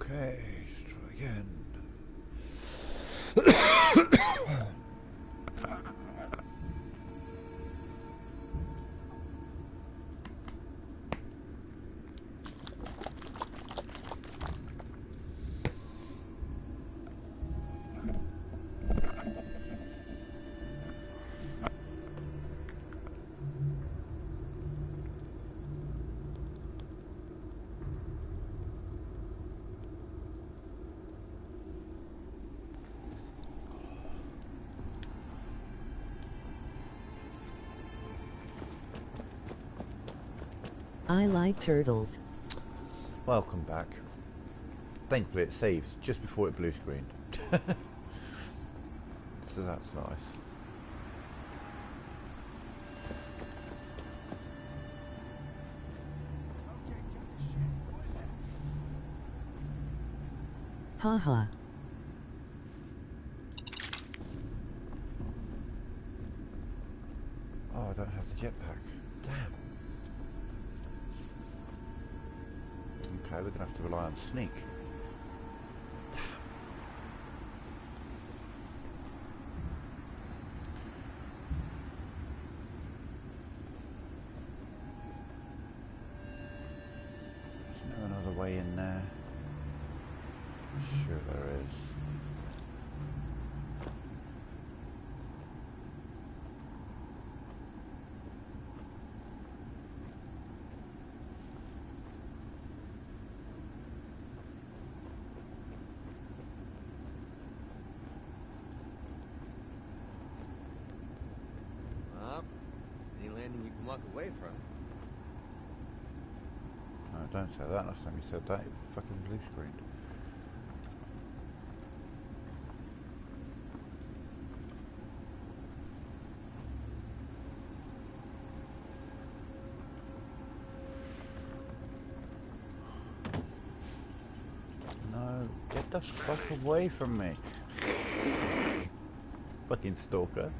Okay, let's try again. I like turtles. Welcome back. Thankfully it saves just before it blue screened. So that's nice. Haha. Oh, I don't have the jetpack. Damn. Okay, we're gonna have to rely on sneak. Is there another way in there? Sure there is. Any landing you can walk away from. No, don't say that. Last time you said that, it fucking blue screened. No, get the fuck away from me. Fucking stalker.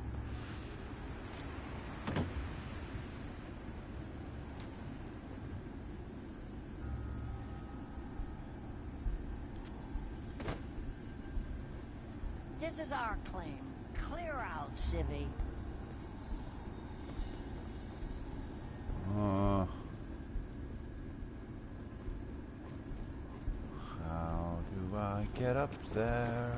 This is our claim. Clear out, civvy. How do I get up there?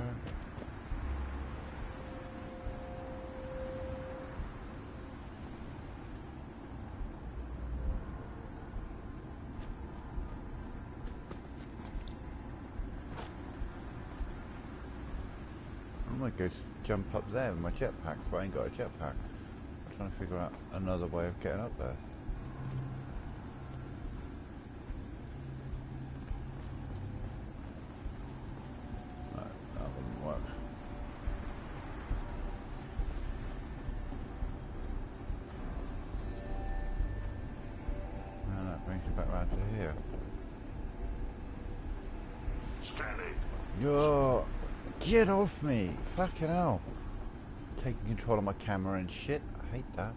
I might go jump up there with my jetpack, but I ain't got a jetpack. I'm trying to figure out another way of getting up there. No, that wouldn't work. And that brings you back round to here. Standing. Yo, get off me! Fucking hell! Taking control of my camera and shit. I hate that.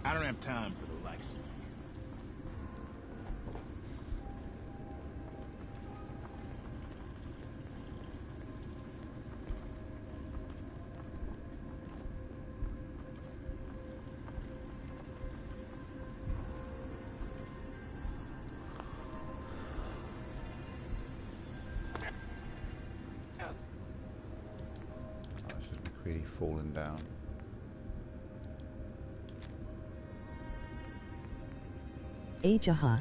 I don't have time for the likes of you. Oh, it's just really falling down. Ajaha.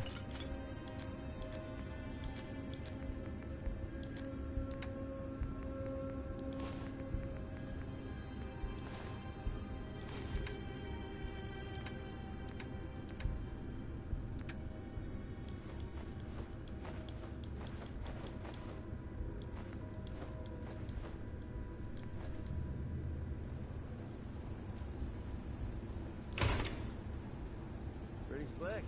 Pretty slick.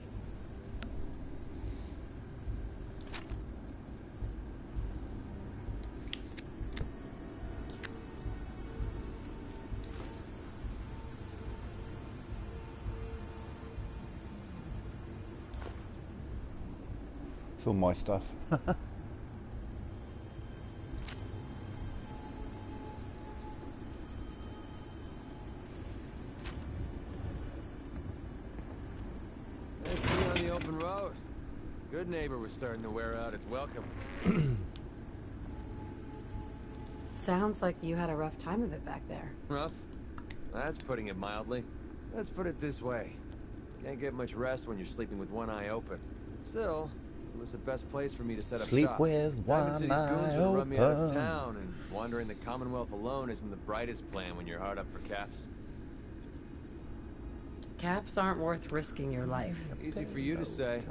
It's all my stuff. Nice to be on the open road. Good neighbor was starting to wear out its welcome. Sounds like you had a rough time of it back there. Rough? That's putting it mildly. Let's put it this way. Can't get much rest when you're sleeping with one eye open. Still, it was the best place for me to set up Sleep shop. with Diamond one City's eye goons would run me out of open. town, and wandering the Commonwealth alone isn't the brightest plan when you're hard up for caps. Caps aren't worth risking your life. Easy for you to say.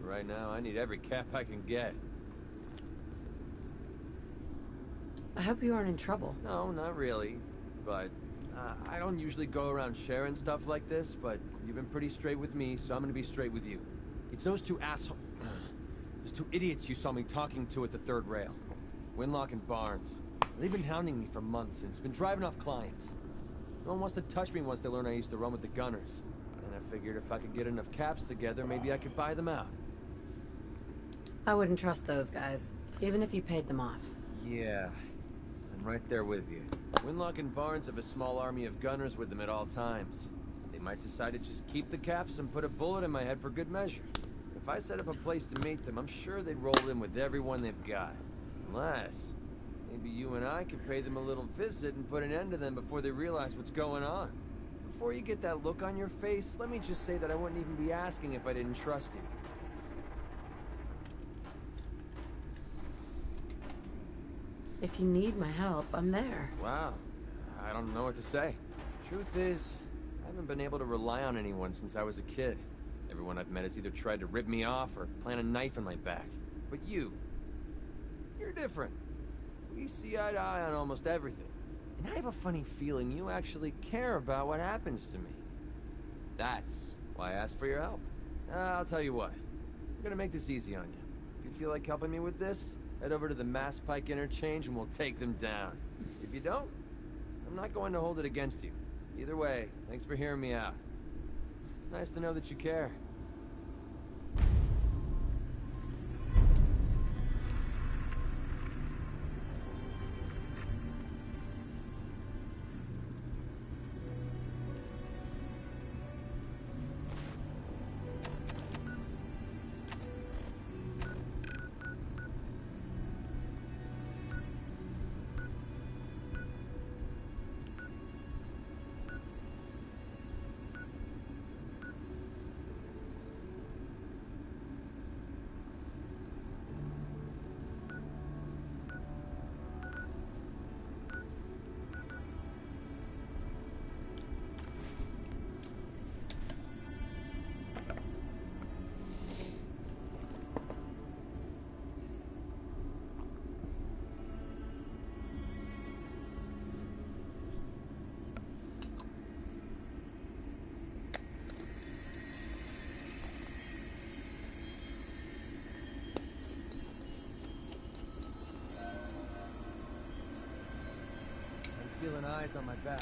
Right now, I need every cap I can get. I hope you aren't in trouble. No, not really. But I don't usually go around sharing stuff like this, but you've been pretty straight with me, so I'm gonna be straight with you. It's those two assholes. Those two idiots you saw me talking to at the third rail. Winlock and Barnes. They've been hounding me for months, and it's been driving off clients. No one wants to touch me once they learn I used to run with the Gunners. And I figured if I could get enough caps together, maybe I could buy them out. I wouldn't trust those guys, even if you paid them off. Yeah, I'm right there with you. Winlock and Barnes have a small army of gunners with them at all times. They might decide to just keep the caps and put a bullet in my head for good measure. If I set up a place to meet them, I'm sure they'd roll in with everyone they've got. Unless, maybe you and I could pay them a little visit and put an end to them before they realize what's going on. Before you get that look on your face, let me just say that I wouldn't even be asking if I didn't trust you. If you need my help, I'm there. Wow. I don't know what to say. Truth is, I haven't been able to rely on anyone since I was a kid. Everyone I've met has either tried to rip me off or plant a knife in my back. But you're different. We see eye to eye on almost everything. And I have a funny feeling you actually care about what happens to me. That's why I asked for your help. I'll tell you what. I'm gonna make this easy on you. If you feel like helping me with this, head over to the Mass Pike interchange and we'll take them down. If you don't, I'm not going to hold it against you. Either way, thanks for hearing me out. It's nice to know that you care. Feeling eyes on my back.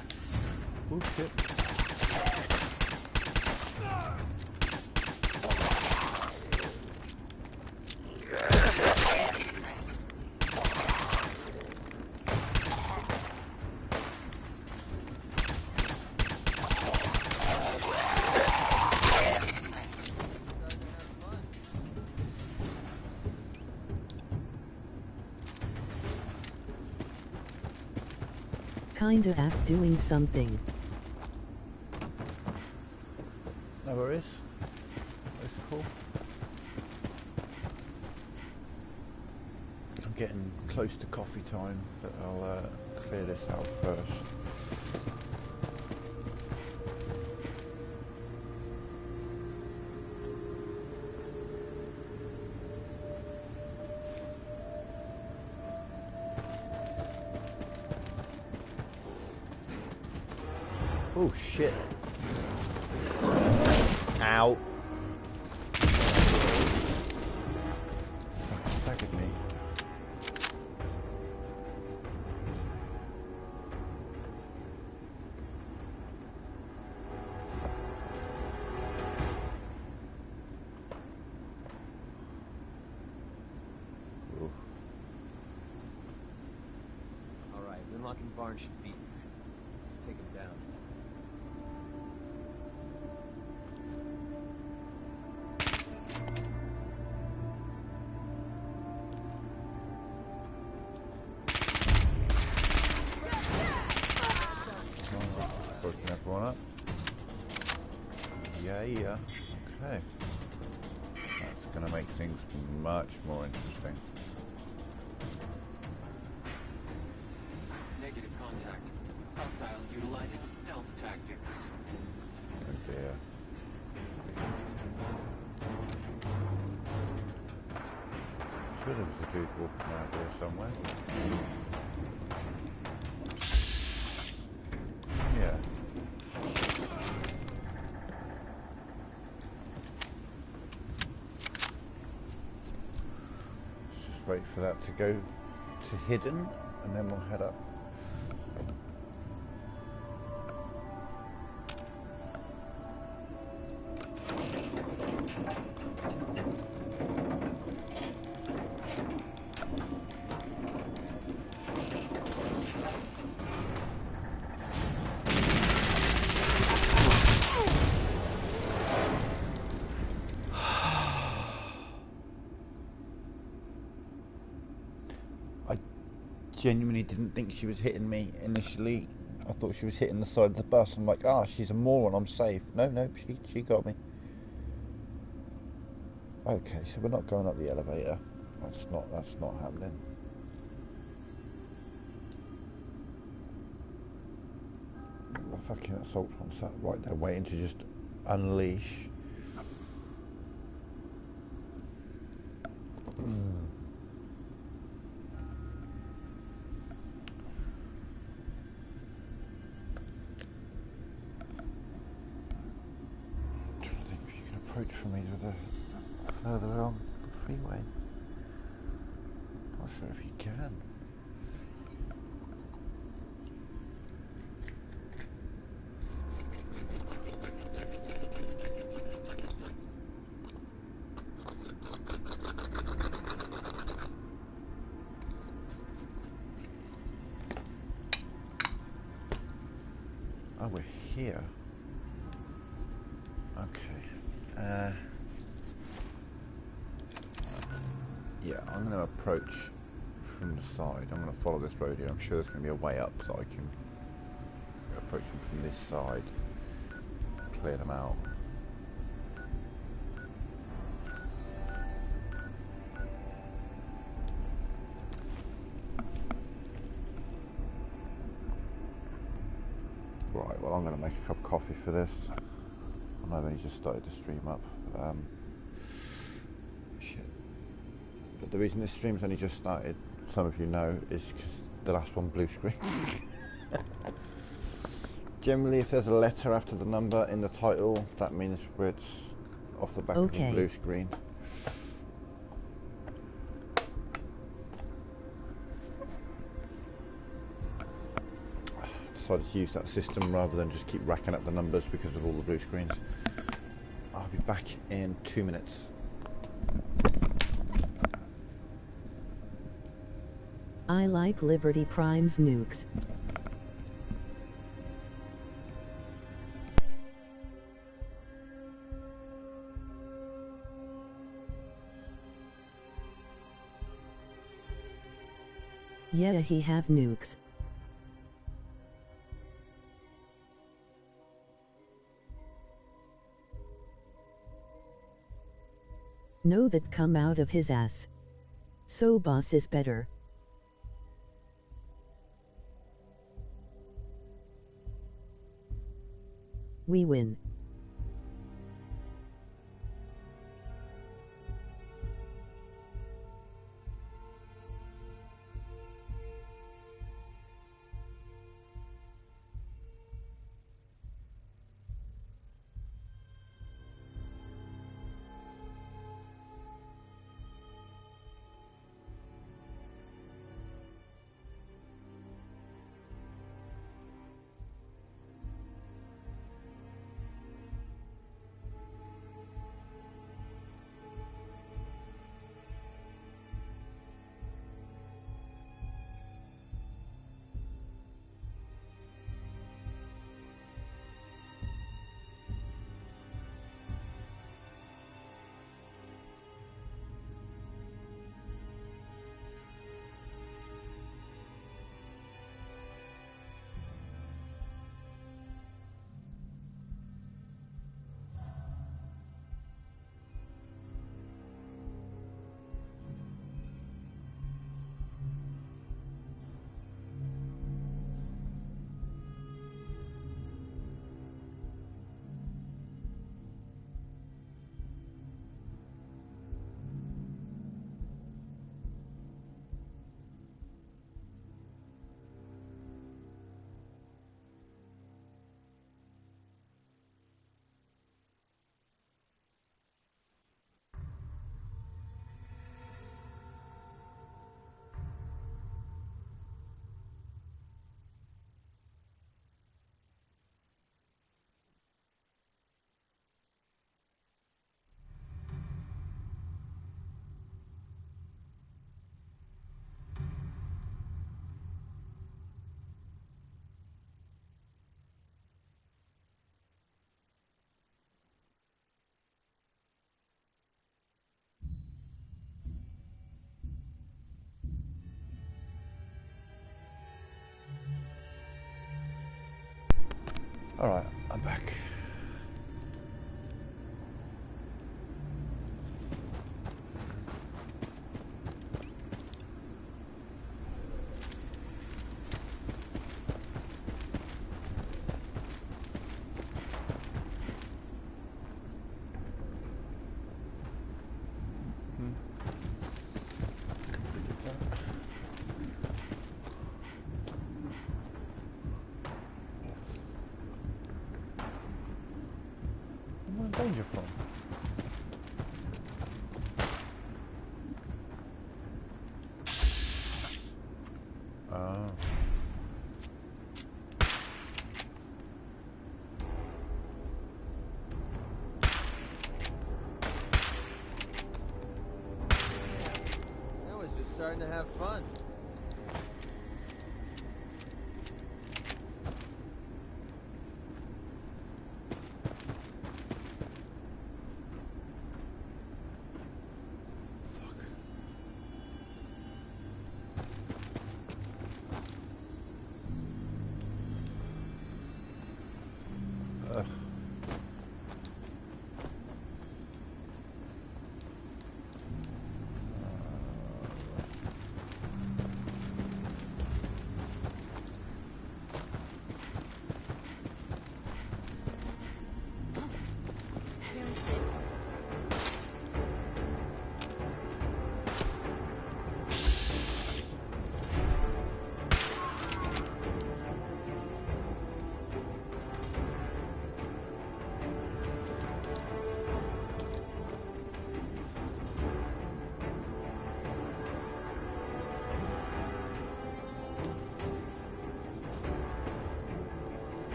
Oh shit. Kinda act doing something. No worries. That's cool. I'm getting close to coffee time, but I'll clear this out first. Oh shit. Ow. Fucking staggered me. Unlocking Barn should be here. Let's take him down. Broken everyone up. Yeah. Okay. That's going to make things much more interesting. Negative contact. Hostiles utilizing stealth tactics. Oh dear. Sure there was a dude walking around here somewhere. Yeah. Let's just wait for that to go to hidden and then we'll head up. Genuinely didn't think she was hitting me initially. I thought she was hitting the side of the bus. I'm like, she's a moron, I'm safe. No, she got me. Okay, so we're not going up the elevator. That's not happening. The fucking assaultron sat right there waiting to just unleash. Approach from either further along the freeway. Not sure if you can. Oh, we're here. Okay. Yeah, I'm going to approach from the side. I'm going to follow this road here. I'm sure there's going to be a way up so I can approach them from this side, clear them out. Right, well I'm going to make a cup of coffee for this. I know I've only just started the stream up. Shit. But the reason this stream's only just started, some of you know, is because the last one blue screen. Generally, if there's a letter after the number in the title, that means it's off the back of the blue screen. Decided to use that system rather than just keep racking up the numbers because of all the blue screens. I'll be back in 2 minutes. I like Liberty Prime's nukes. Yeah, he have nukes. Know that come out of his ass. So boss is better. We win. Alright, I'm back. Danger from? Oh. I was just starting to have fun. Ugh.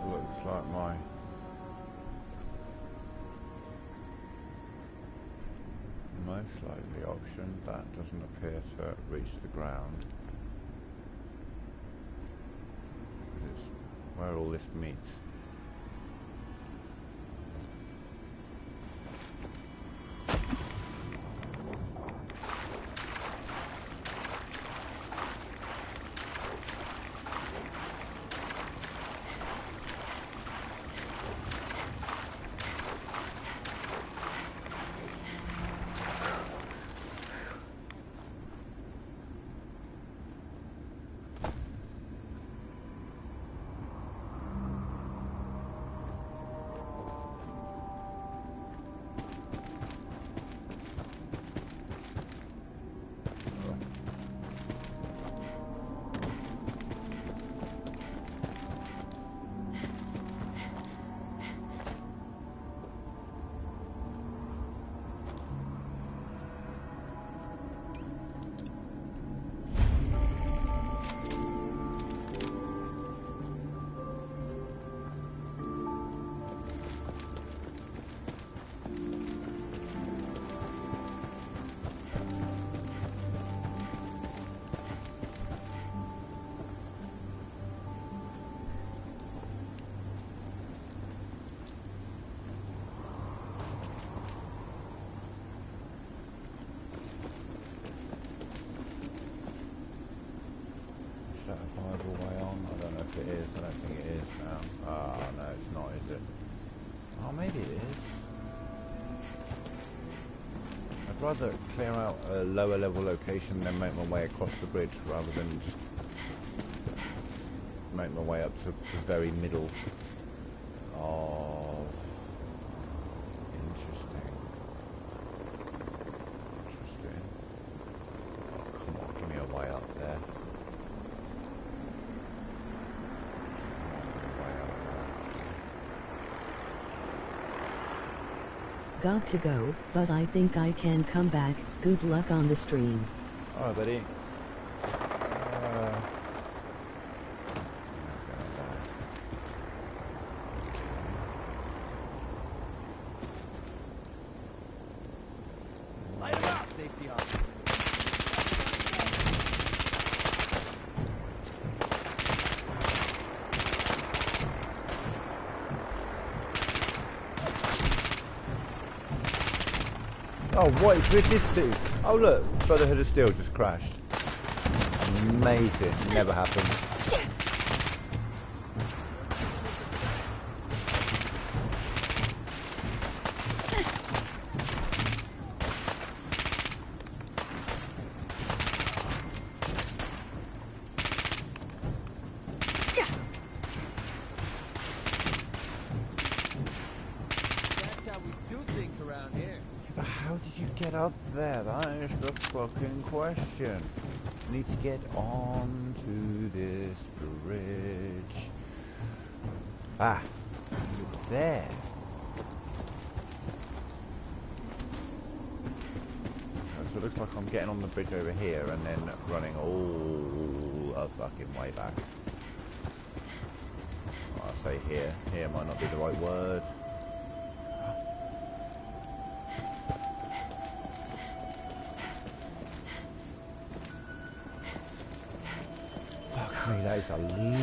Looks like my most likely option. That doesn't appear to reach the ground. It's where all this meets. Is that a viable way on? I don't know if it is. I don't think it is now. Ah, no, it's not, is it? Oh, maybe it is. I'd rather clear out a lower level location than make my way across the bridge rather than just make my way up to the very middle of... Interesting. Interesting. Oh, come on, give me a way up there. Got to go, but I think I can come back. Good luck on the stream. Alright, buddy. Oh, what is with this dude? Oh look, Brotherhood of Steel just crashed. Amazing, never happened. Question. Need to get on to this bridge. Ah, there. So it looks like I'm getting on the bridge over here and then running all the fucking way back. Well, I say here. Here might not be the right word. That is a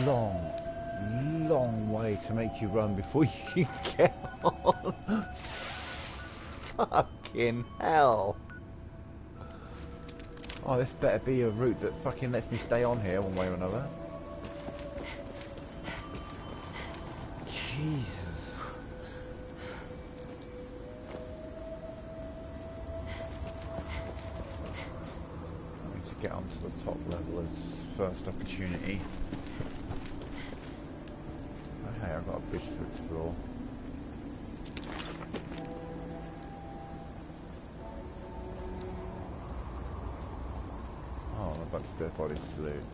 long, long way to make you run before you get on. Fucking hell. Oh, this better be a route that fucking lets me stay on here one way or another. Jesus. I need to get onto the top level as first opportunity. Okay, I've got a bridge to explore. Oh, a bunch of dead bodies to loot.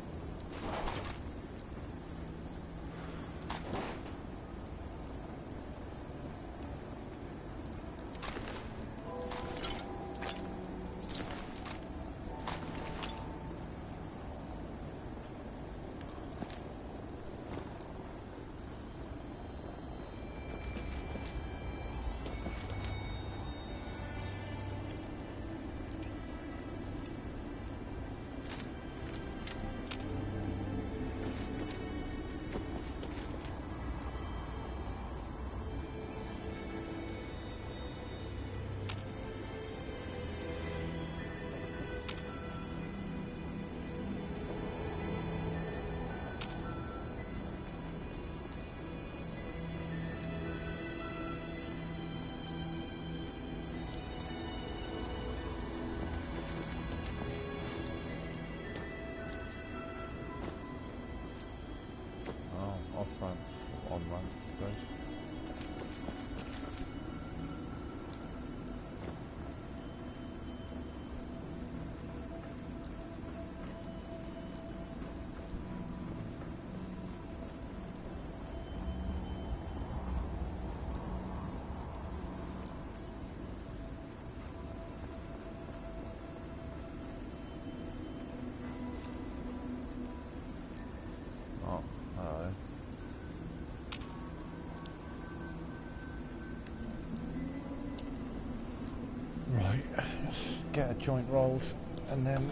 Get a joint rolled and then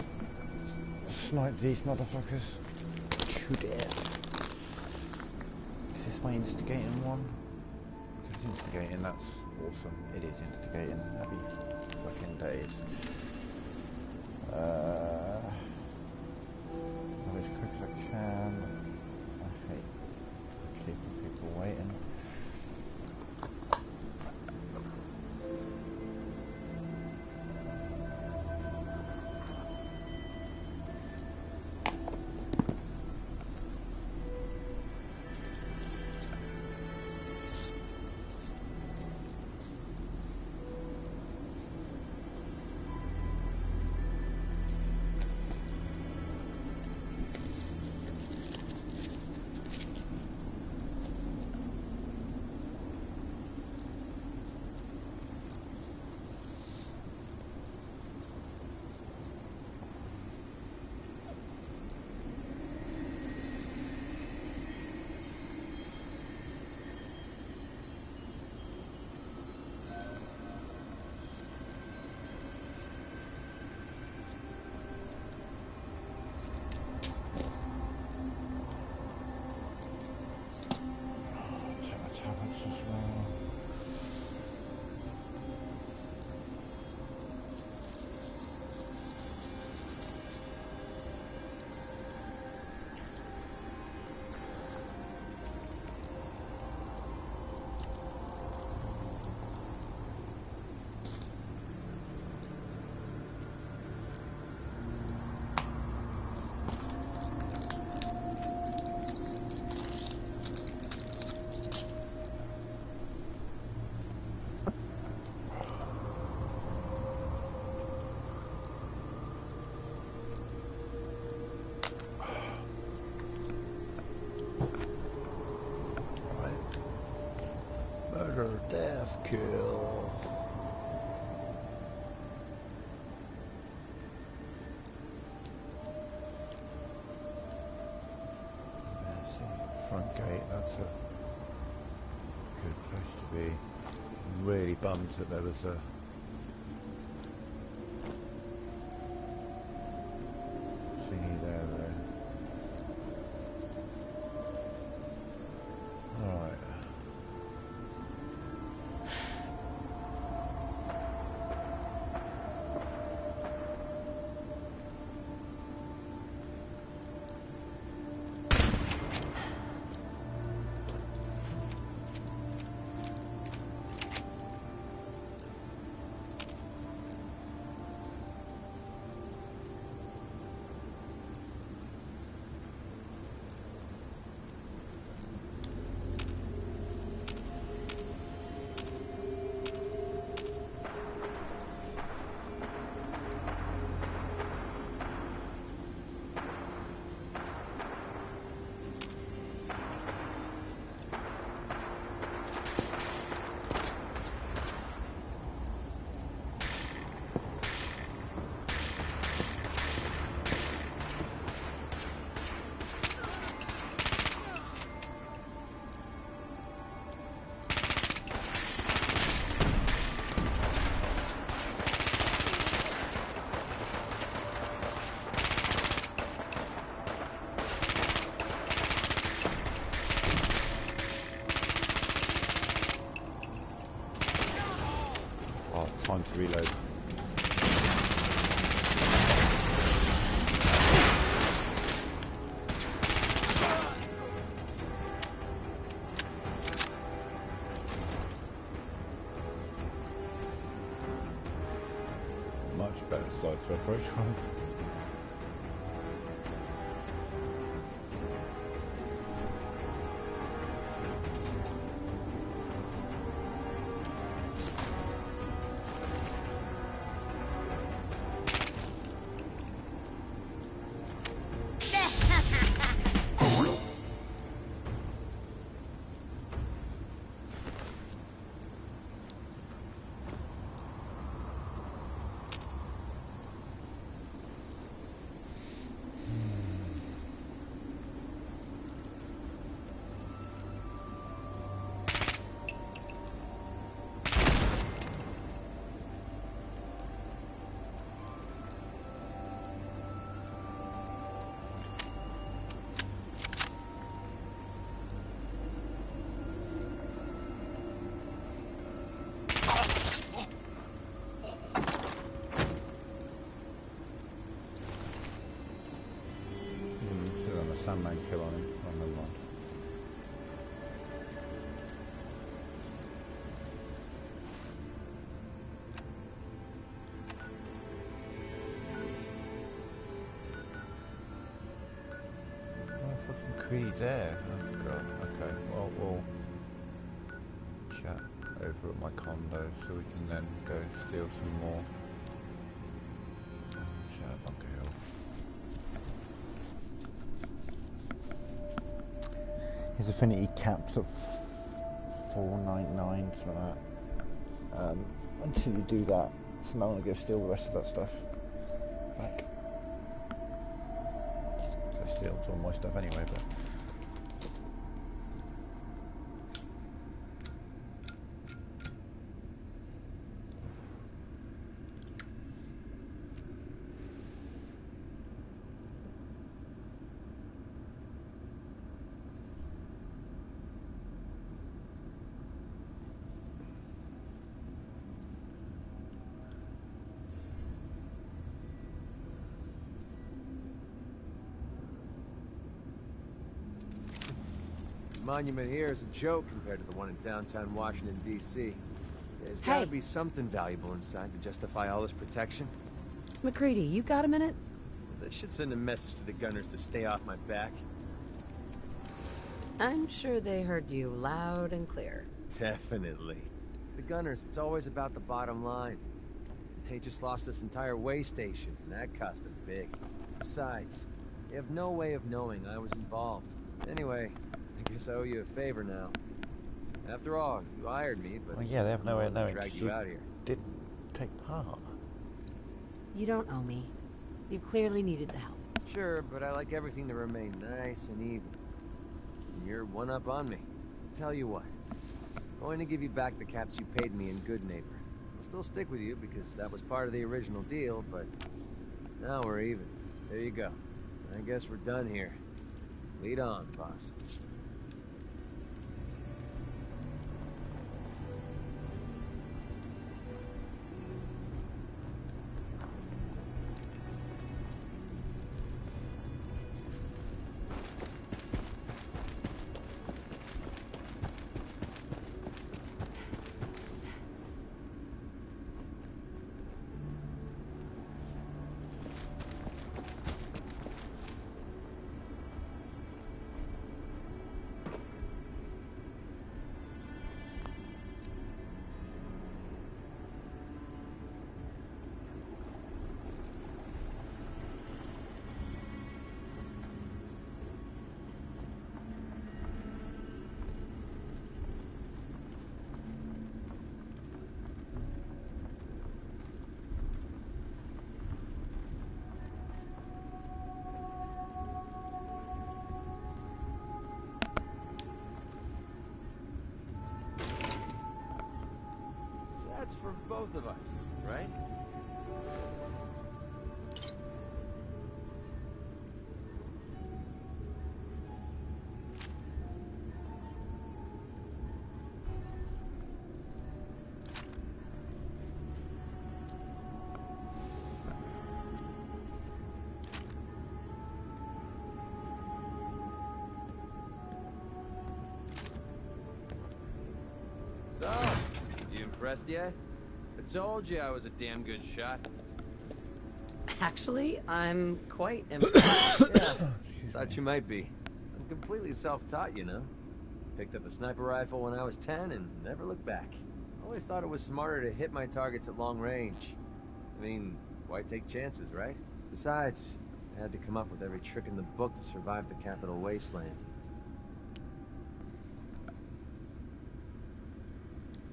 snipe these motherfuckers to death. Is this my instigating one? If it's instigating, that's awesome. It is instigating. Happy fucking days. Go as quick as I can. I hate keeping people waiting. as well. Murder, death, kill. Front gate, that's a good place to be. I'm really bummed that there was a thingy there though. Alright. Time to reload. Much better side to approach from. Sandman kill on him on the run. Oh, fucking Creed there. Oh god, okay. Well, we'll chat over at my condo so we can then go steal some more. Chat at Bunker Hill. His affinity caps at 499, something like that. Until you do that, so now I'm going to go steal the rest of that stuff back. So steal all my stuff anyway, but... monument here is a joke compared to the one in downtown Washington, D.C. There's gotta be something valuable inside to justify all this protection. McCready, you got a minute? That should send a message to the gunners to stay off my back. I'm sure they heard you loud and clear. Definitely. The gunners, it's always about the bottom line. They just lost this entire way station, and that cost them big. Besides, they have no way of knowing I was involved. Anyway, I guess I owe you a favor now. After all, you hired me, but Well, yeah, they have no way of knowing. drag you out here. Didn't take part. You don't owe me. You clearly needed the help. Sure, but I like everything to remain nice and even. And you're one up on me. Tell you what, I'm going to give you back the caps you paid me in Good Neighbor. I'll still stick with you because that was part of the original deal, but now we're even. There you go. I guess we're done here. Lead on, boss. That's for both of us, right? So, you impressed yet? I told you I was a damn good shot. Actually, I'm quite impressed. Yeah, thought you might be. I'm completely self-taught, you know. Picked up a sniper rifle when I was 10 and never looked back. Always thought it was smarter to hit my targets at long range. I mean, why take chances, right? Besides, I had to come up with every trick in the book to survive the Capital Wasteland.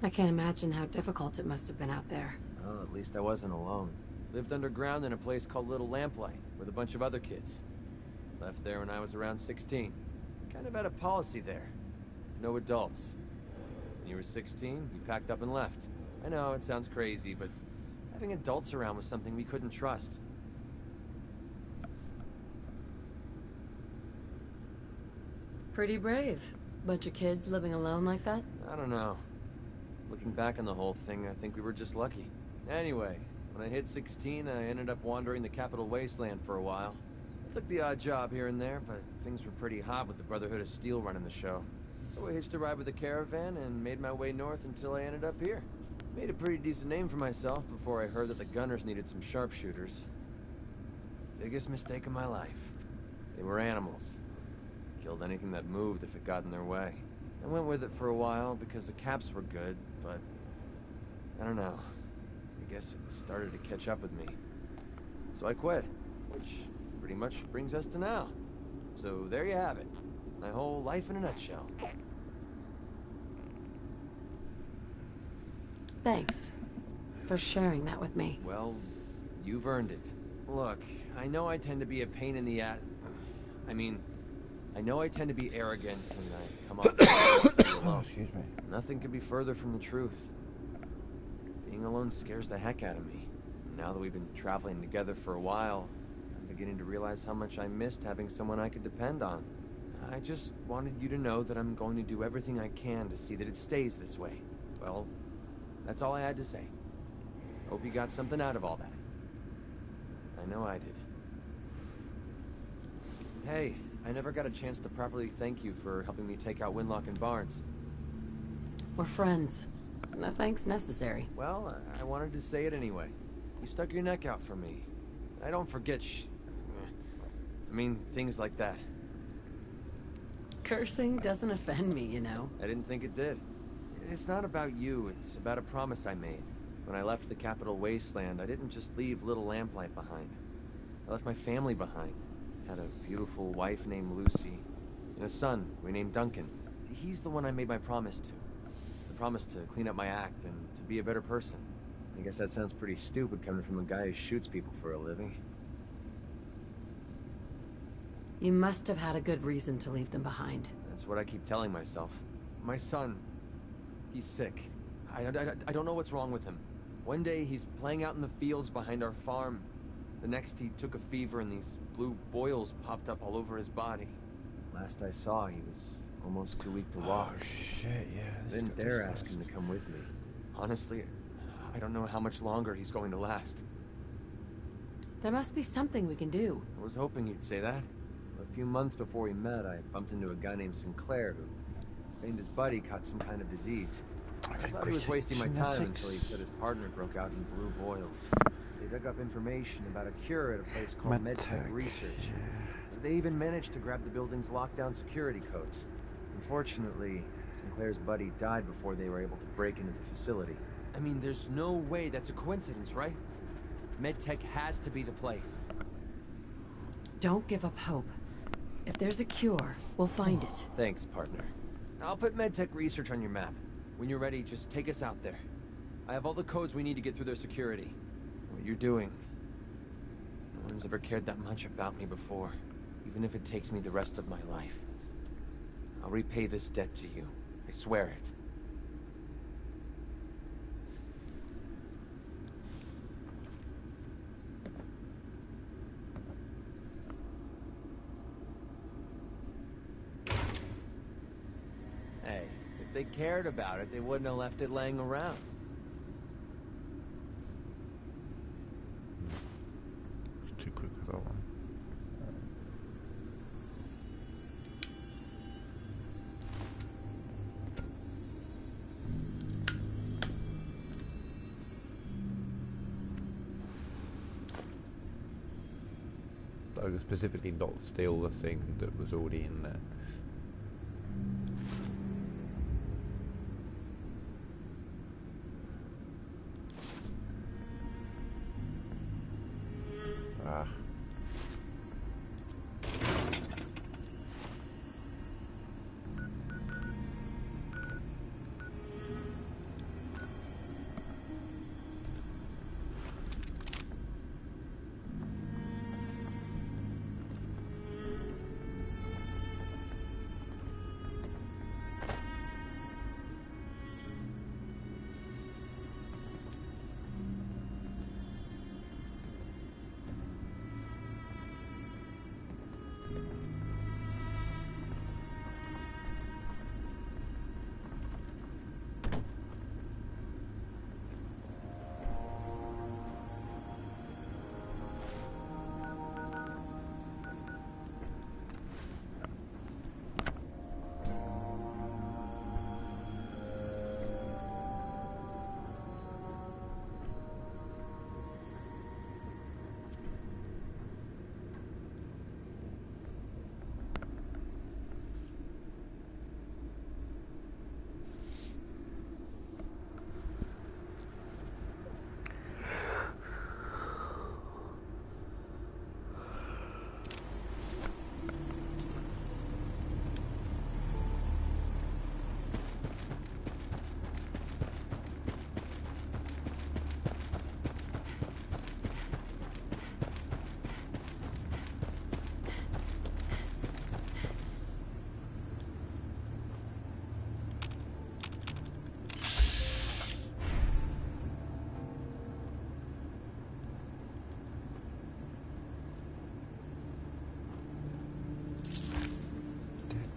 I can't imagine how difficult it must have been out there. Well, at least I wasn't alone. Lived underground in a place called Little Lamplight with a bunch of other kids. Left there when I was around 16. Kind of had a policy there. No adults. When you were 16, you packed up and left. I know, it sounds crazy, but having adults around was something we couldn't trust. Pretty brave. Bunch of kids living alone like that? I don't know. Looking back on the whole thing, I think we were just lucky. Anyway, when I hit 16, I ended up wandering the Capital Wasteland for a while. I took the odd job here and there, but things were pretty hot with the Brotherhood of Steel running the show. So I hitched a ride with a caravan and made my way north until I ended up here. Made a pretty decent name for myself before I heard that the gunners needed some sharpshooters. Biggest mistake of my life. They were animals. Killed anything that moved if it got in their way. I went with it for a while because the caps were good, but I don't know. I guess it started to catch up with me. So I quit, which pretty much brings us to now. So there you have it. My whole life in a nutshell. Thanks for sharing that with me. Well, you've earned it. Look, I know I tend to be a pain in the ass. I know I tend to be arrogant and I come off alone. Excuse me. Nothing could be further from the truth. Being alone scares the heck out of me. Now that we've been traveling together for a while, I'm beginning to realize how much I missed having someone I could depend on. I just wanted you to know that I'm going to do everything I can to see that it stays this way. Well, that's all I had to say. Hope you got something out of all that. I know I did. Hey, I never got a chance to properly thank you for helping me take out Winlock and Barnes. We're friends. No thanks necessary. Well, I wanted to say it anyway. You stuck your neck out for me. I don't forget things like that. Cursing doesn't offend me, you know. I didn't think it did. It's not about you, it's about a promise I made. When I left the Capital Wasteland, I didn't just leave little Lamplight behind. I left my family behind. Had a beautiful wife named Lucy, and a son we named Duncan. He's the one I made my promise to. The promise to clean up my act and to be a better person. I guess that sounds pretty stupid coming from a guy who shoots people for a living. You must have had a good reason to leave them behind. That's what I keep telling myself. My son, he's sick. I don't know what's wrong with him. One day he's playing out in the fields behind our farm. The next he took a fever and these blue boils popped up all over his body. Last I saw, he was almost too weak to walk. Oh shit, yeah. I didn't dare ask him to come with me. Honestly, I don't know how much longer he's going to last. There must be something we can do. I was hoping you'd say that. A few months before we met, I bumped into a guy named Sinclair who claimed his buddy caught some kind of disease. I thought he was wasting my time until he said his partner broke out in blue boils. They dug up information about a cure at a place called MedTech Research. Yeah. They even managed to grab the building's lockdown security codes. Unfortunately, Sinclair's buddy died before they were able to break into the facility. I mean, there's no way that's a coincidence, right? MedTech has to be the place. Don't give up hope. If there's a cure, we'll find it. Thanks, partner. I'll put MedTech Research on your map. When you're ready, just take us out there. I have all the codes we need to get through their security. What you're doing, no one's ever cared that much about me before, even if it takes me the rest of my life. I'll repay this debt to you. I swear it. Hey, if they cared about it, they wouldn't have left it laying around. It's too quick for that one. Like, specifically not steal the thing that was already in there. Ah.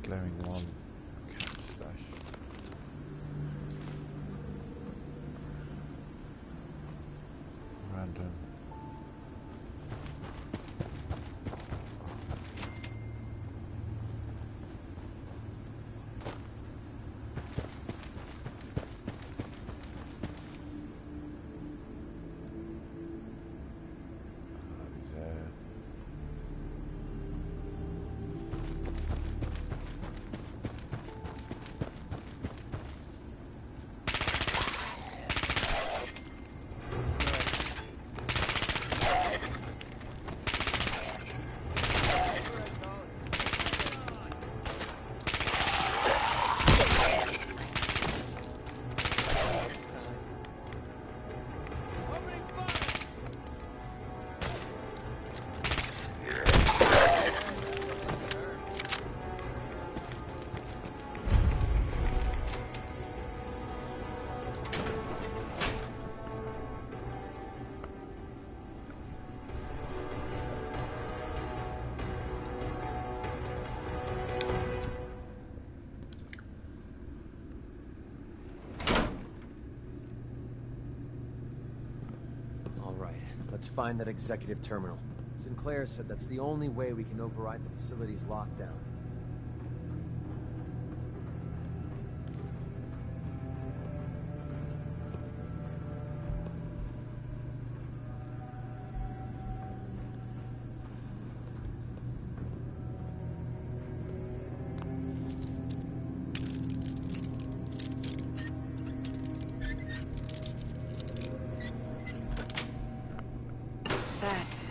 Glowing one. Slash. Random. Let's find that executive terminal. Sinclair said that's the only way we can override the facility's lockdown. That's it.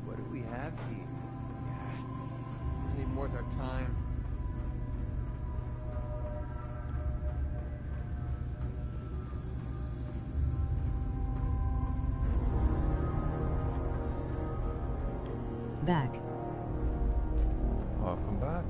What do we have here? Isn't even worth our time. Back. Welcome back.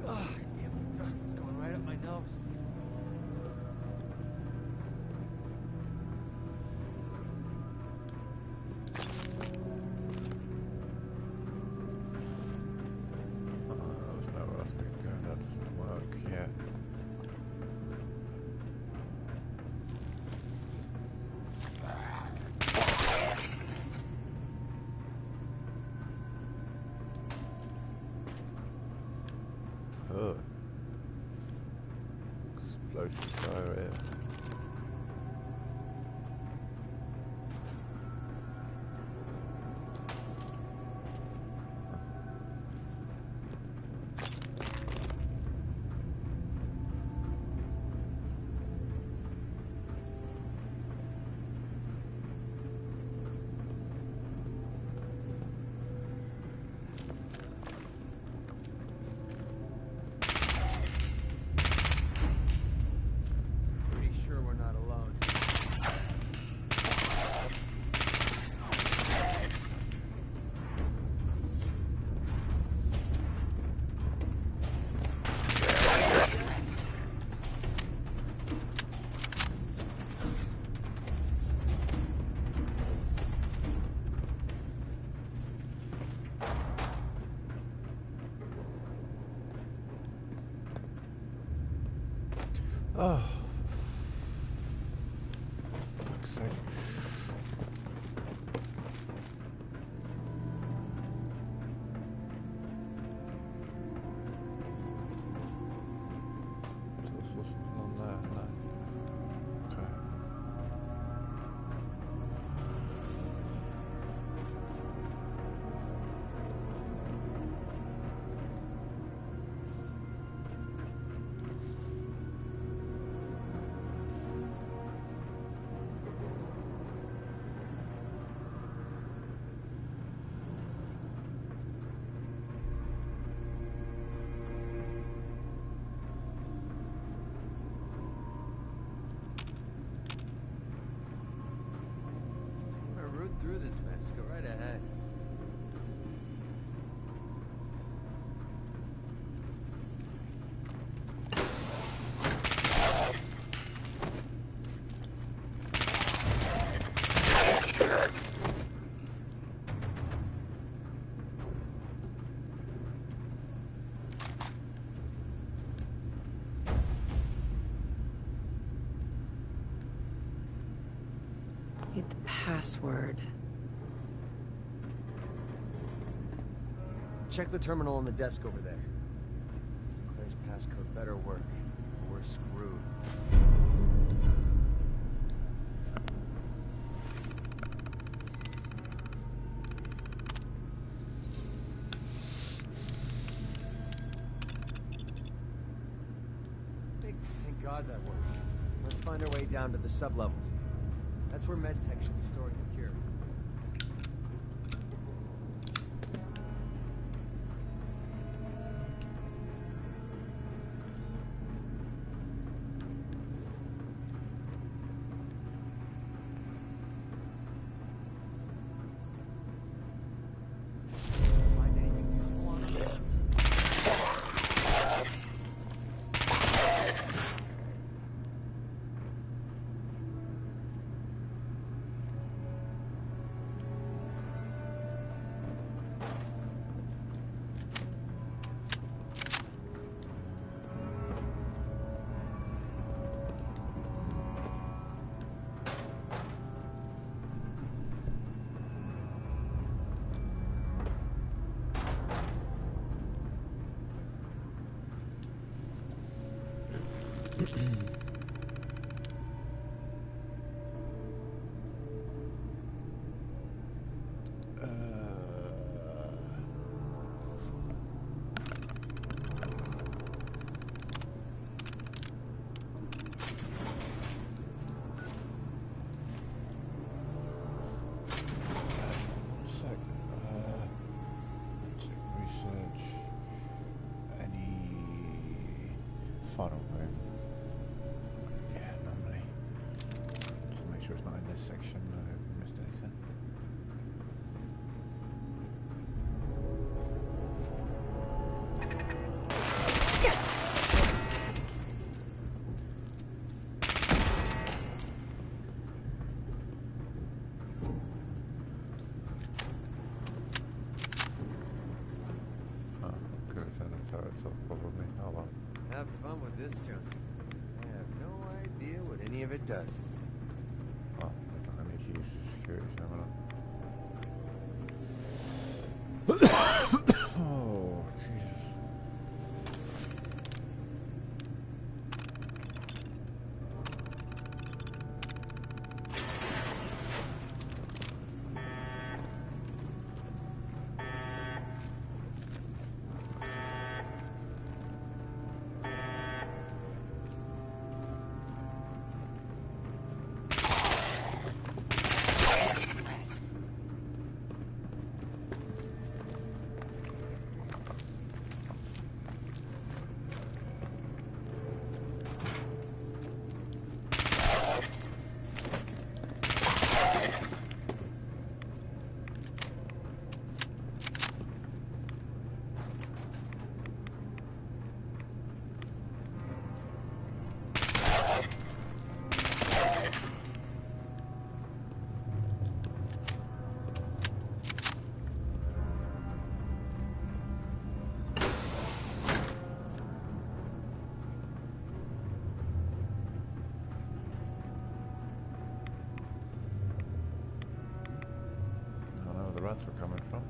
Oh, damn, dust is going right up my nose. There's nowhere else we can go. That doesn't work yet. Oh. Explosive diarrhea. Pretty sure we're not alone. Oh. Fuck's sake. So there's something on there, no. Okay. I'm gonna root through this mess. Go right ahead. Need the password. Check the terminal on the desk over there. Sinclair's passcode better work. We're screwed. Thank God that worked. Let's find our way down to the sublevel. That's where medtech should be storing the cure. final room. Yeah, normally. Just make sure it's not in this section. I haven't missed anything. Probably. Oh well. Have fun with this junk. I have no idea what any of it does. Oh, looks like I need to use the security terminal. Oh, Jesus. The rats were coming from.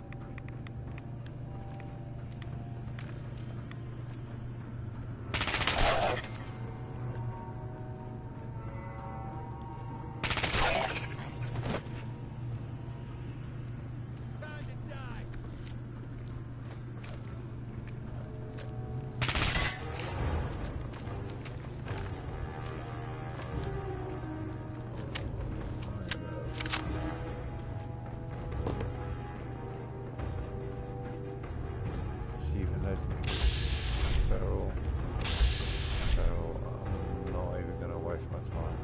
So I'm not even going to waste my time.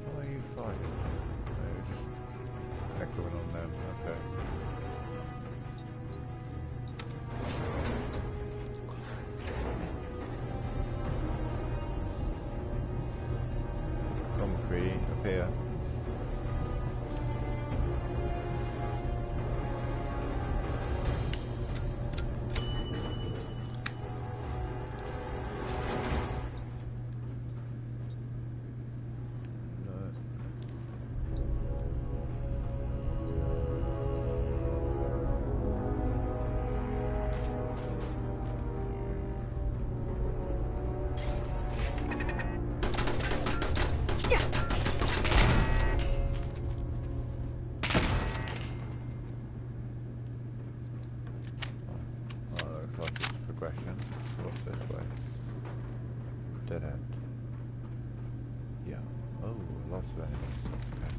What are you fighting? You're just echoing on them, okay. Concrete up here. Progression. What's this way? Dead end. Yeah. Oh, lots of enemies. Okay.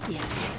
Yes.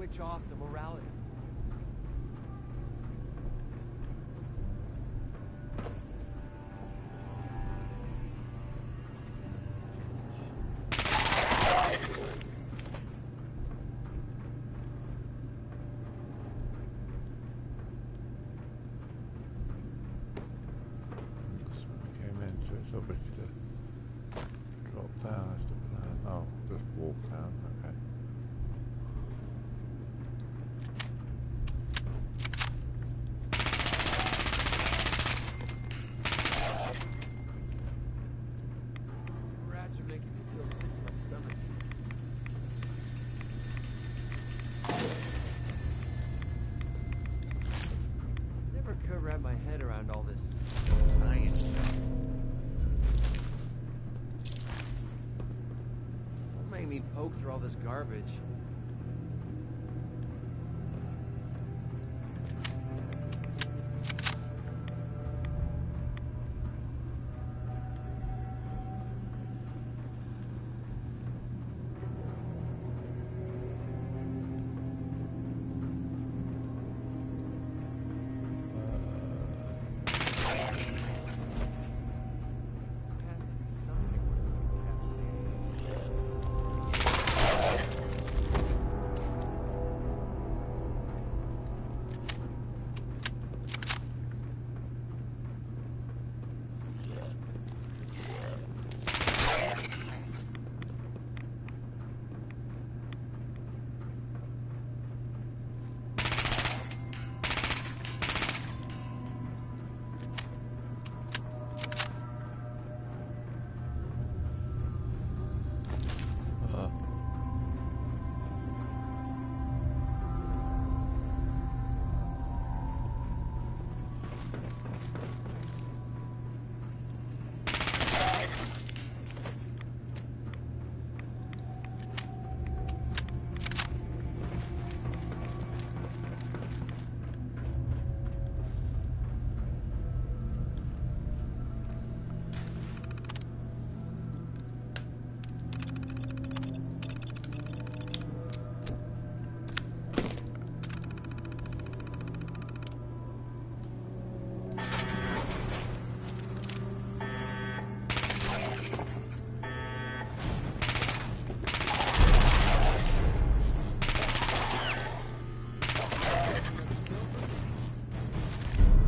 switch off the morality. Came in, so it's obviously to drop down as the plan. Oh, just walk down, okay. Rats are making me feel sick to my stomach. Never could wrap my head around all this science stuff. Don't make me poke through all this garbage. Has to be something worth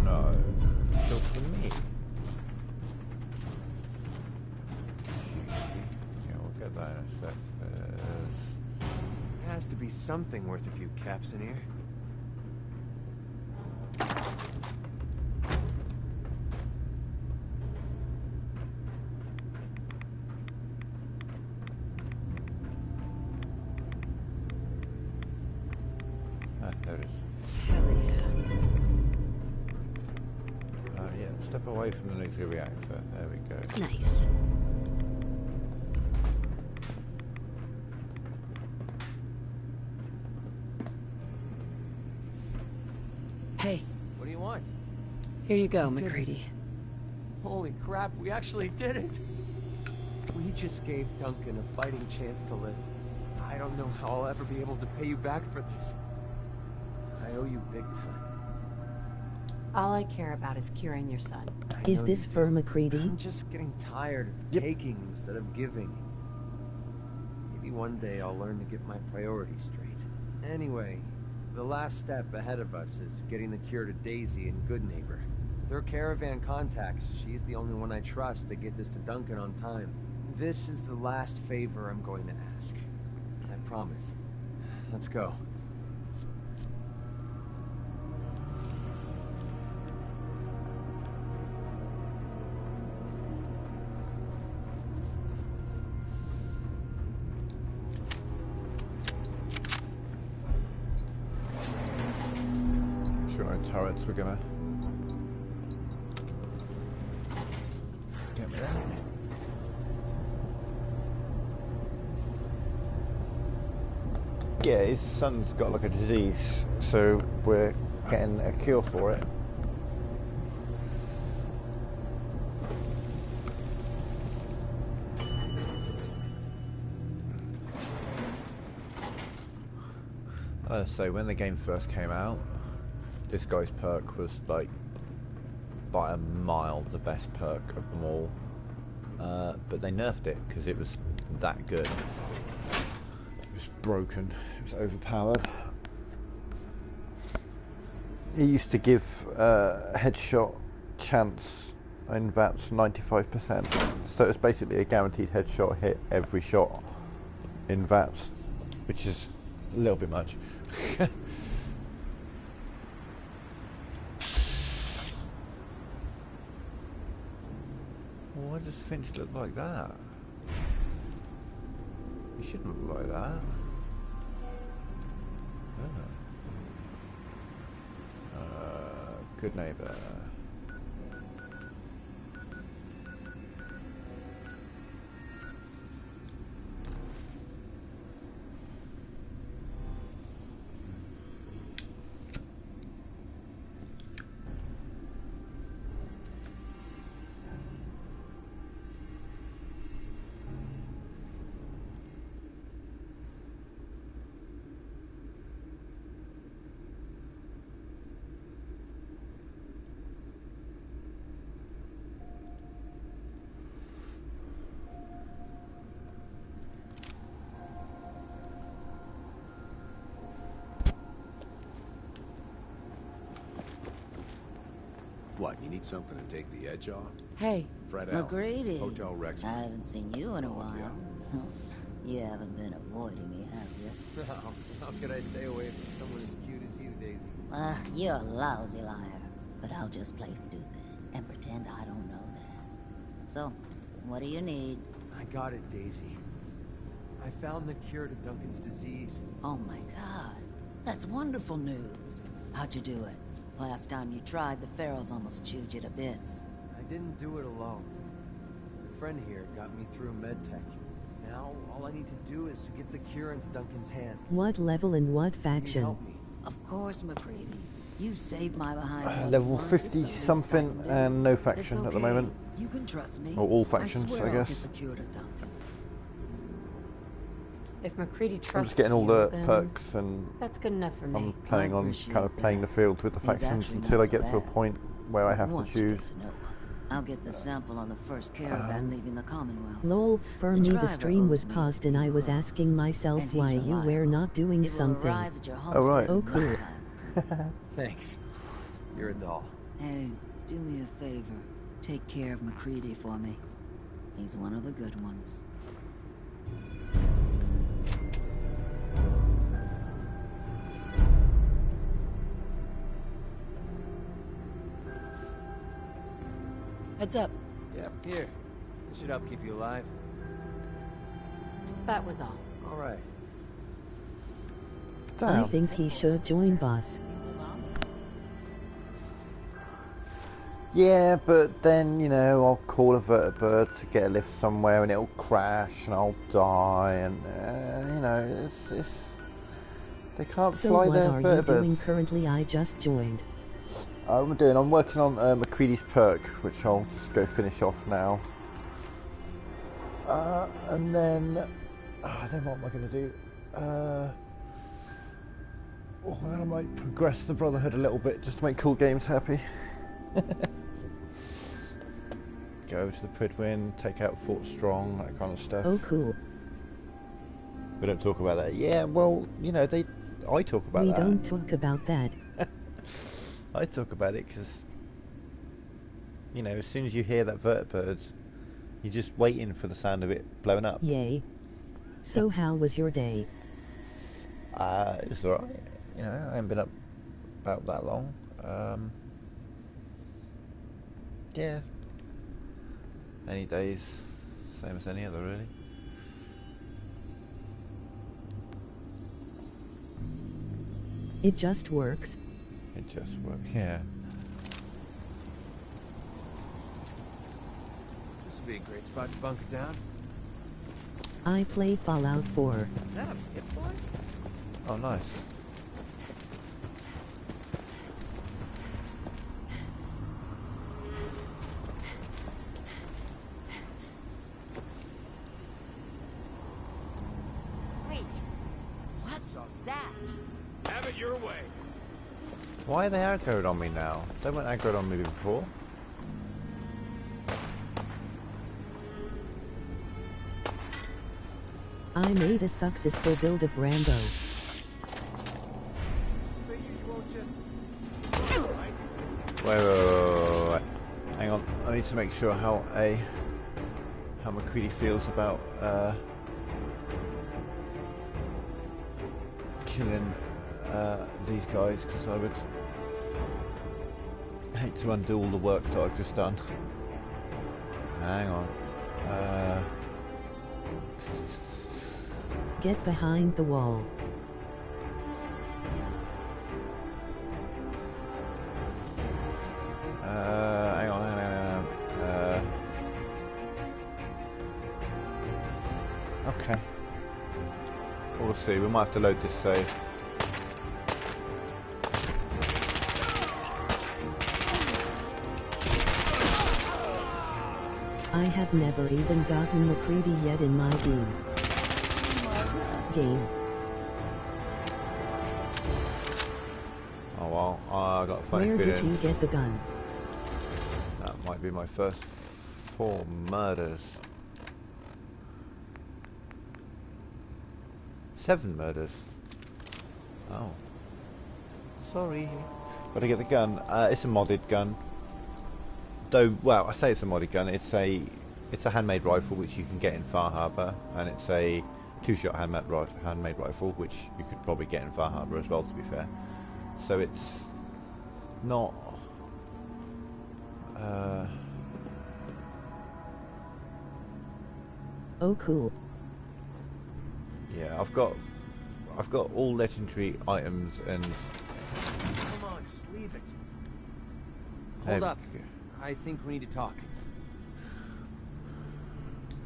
No, still for me. Yeah, we'll get that in a sec. There has to be something worth a few caps in here. There it is. Hell yeah. Yeah, step away from the nuclear reactor. There we go. Nice. Hey, What do you want? here you go, McCready. Holy crap, we actually did it! We just gave Duncan a fighting chance to live. I don't know how I'll ever be able to pay you back for this. I owe you big time. All I care about is curing your son. I Is know this you for do. McCready? I'm just getting tired of taking instead of giving. Maybe one day I'll learn to get my priorities straight. Anyway, the last step ahead of us is getting the cure to Daisy and Goodneighbor. With her caravan contacts, she's the only one I trust to get this to Duncan on time. This is the last favor I'm going to ask. I promise. Let's go. Sure, no turrets. We're gonna get there. Yeah, his son's got like a disease, so we're getting a cure for it. So when the game first came out, this guy's perk was like by a mile the best perk of them all. But they nerfed it because it was that good. It was broken. It was overpowered. He used to give headshot chance in VATS 95%. So it's basically a guaranteed headshot hit every shot in VATS, which is a little bit much. Why does Finch look like that? He shouldn't look like that. Good neighbour. What, you need something to take the edge off? Hey, Fred L. McGrady. Hotel Rex. I haven't seen you in a while. Yeah. You haven't been avoiding me, have you? How could I stay away from someone as cute as you, Daisy? You're a lousy liar. But I'll just play stupid and pretend I don't know that. So, what do you need? I got it, Daisy. I found the cure to Duncan's disease. Oh my god. That's wonderful news. How'd you do it? Last time you tried, the ferals almost chewed you to bits. I didn't do it alone. A friend here got me through medtech. Now, all I need to do is to get the cure into Duncan's hands. What level and what Can you faction? help me? Of course, McCready. You saved my behind. Level 50 something and no faction It's at the okay. moment. You can trust me. Or all factions, I, swear I I'll guess. get the cure to Duncan. if McCready I'm trusts just getting all you, the then perks and that's good enough for me. I'm planning on appreciate kind of playing the that. field with the He's factions actually until not I so get to a bad. point where I have Once to you choose. get to know one. I'll get the sample on the first caravan leaving the Commonwealth. Lol, for The me the driver stream was owes me paused and I was asking myself And he's why you reliable. were not doing It will something. arrive at your Oh, right. homestead Oh, in cool. no time, McCready. Thanks. You're a doll. Hey, do me a favor. Take care of McCready for me. He's one of the good ones. Heads up. Yep, here. This should help keep you alive. That was all. All right. I Damn. think he should join boss. Yeah, but then, you know, I'll call a vertibird to get a lift somewhere and it'll crash and I'll die and, you know, it's... They can't So fly what their are you doing vertibirds. currently? I just joined. I'm working on McCready's perk, which I'll just go finish off now. And then what am I going to do? Well, I might progress the Brotherhood a little bit just to make Cool Games happy. Go over to the Pridwin, take out Fort Strong, that kind of stuff. Oh cool. We don't talk about that. Yeah, well, you know, I talk about We that. don't talk about that. I talk about it because, you know, as soon as you hear that vertibirds, you're just waiting for the sound of it blowing up. Yay. So how was your day? It was alright. You know, I haven't been up about that long. Yeah. Any days, same as any other, really. It just works. It just works, yeah. This would be a great spot to bunker down. I play Fallout 4. Is that a hit boy? Oh, nice. Wait, what's that? have it your way. Why are they aggroed on me now? They weren't aggroed on me before. I made a successful build of Rambo. Wait. Hang on. I need to make sure how McCready feels about killing these guys, because I would hate to undo all the work that I've just done. Hang on. Get behind the wall. Hang on. Okay. We'll see. We might have to load this save. I have never even gotten McCready yet in my game. Oh well, I got a funny Where feeling. did you get the gun? That might be my first 4 murders. 7 murders. Oh. Sorry. Gotta get the gun. It's a modded gun. Though, well, I say it's a modded gun. It's a handmade rifle which you can get in Far Harbor, and it's a 2-shot handmade rifle which you could probably get in Far Harbor as well, to be fair. So it's not. Oh, cool. Yeah, I've got all legendary items and. Come on, just leave it. There Hold we up. go. I think we need to talk.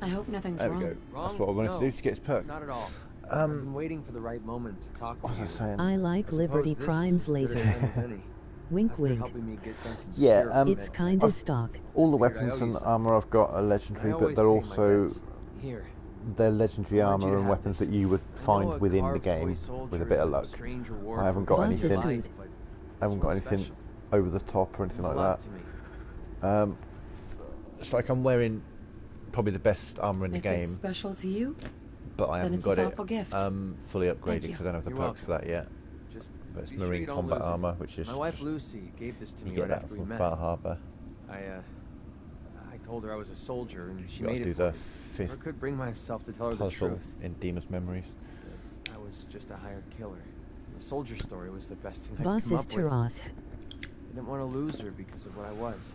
I hope nothing's There wrong. we go. Wrong? That's what I wanted No, to do to get his perk. Not at all. I've been waiting for the right moment to talk to What was I you. saying? I like I suppose Liberty this Prime's is as good a laser. time as any. Wink After wink. helping me get something Yeah, secure, It's kinda I've- stock. All the Figured I weapons owe and you something. armor I've got are legendary, I but always they're pay my also debts. Here. they're legendary Why'd you armor and have weapons this? that you would I know find a within the carved game toy soldier with a bit is of luck. strange reward I haven't for got risking your anything- life, but I haven't this got one's anything special. over the top or anything Means a like lot that. to me. It's like I'm wearing probably the best armor in the If game, it's special to you, but I then haven't it's a got it thoughtful gift. fully upgraded you. because I don't have the You're perks for that yet. Just But it's be sure marine you don't combat lose it. armor, which is My wife just- Lucy gave this to you me get right that after we from met. Far Harbor. I told her I was a soldier and she You gotta made do it for the me. fifth Never could bring myself to tell her the puzzle truth. in Demon's Memories. I was just a hired killer. The soldier story was the best thing I Boss could come is up with. Taras. I didn't want to lose her because of what I was.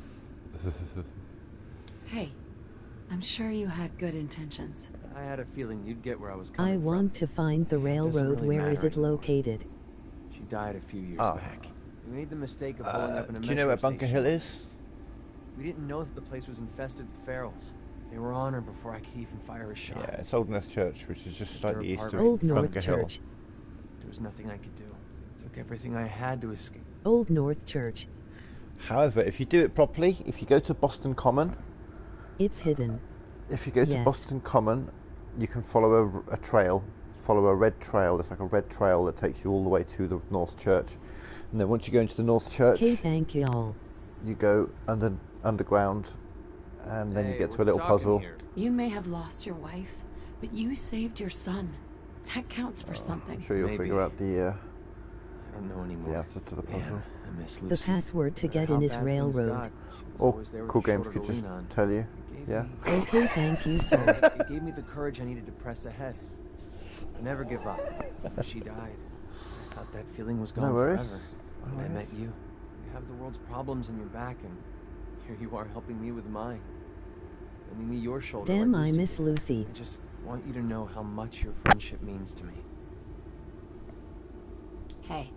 hey, I'm sure you had good intentions. I had a feeling you'd get where I was coming I from. want to find the railroad. really Where is matter it anymore. located? She died a few years Ah. back. We made the mistake of pulling up in a Do you know where metro Bunker station. Hill is? We didn't know that the place was infested with ferals. They were on her before I could even fire a shot. Yeah, it's Old North Church, which is just slightly east of Old North Bunker Hill. Church. There was nothing I could do. Took everything I had to escape. Old North Church. However, if you do it properly, if you go to Boston Common, It's hidden. if you go to Yes. Boston Common, you can follow a trail, follow a red trail. It's like a red trail that takes you all the way to the North Church. And then once you go into the North Church, Okay, thank you all. you go underground, and then you Hey, get to we're a little talking puzzle. here. You may have lost your wife, but you saved your son. That counts for something. I'm sure you'll Maybe. figure out the I don't know anymore. answer to the puzzle. Man, I miss The Lucy. password to No matter get in how is bad things railroad. got, she was Or always there with Cool a Games shoulder could to just lean on. tell you. It gave Yeah. me- Okay, thank you, sir. It gave me the courage I needed to press ahead. To never give up. When she died, I thought that feeling was gone worries. forever. No When I worries. met you, you have the world's problems in your back, and here you are helping me with mine. Lending me your shoulder. Damn, like I Lucy miss did. Lucy. I just want you to know how much your friendship means to me. Hey,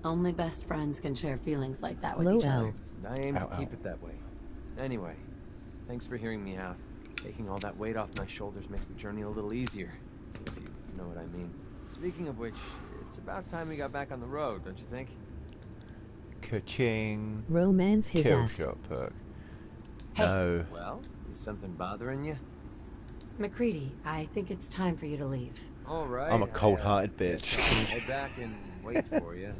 only best friends can share feelings like that with Low each other. L. And I aim Ow, to keep ow. it that way. Anyway, thanks for hearing me out. Taking all that weight off my shoulders makes the journey a little easier, if you know what I mean. Speaking of which, it's about time we got back on the road, don't you think? Ka-ching. Romance his Kill ass. shot perk. Hey. No. Well, is something bothering you? McCready, I think it's time for you to leave. All right. I'm a cold-hearted bitch. Head back and wait for you.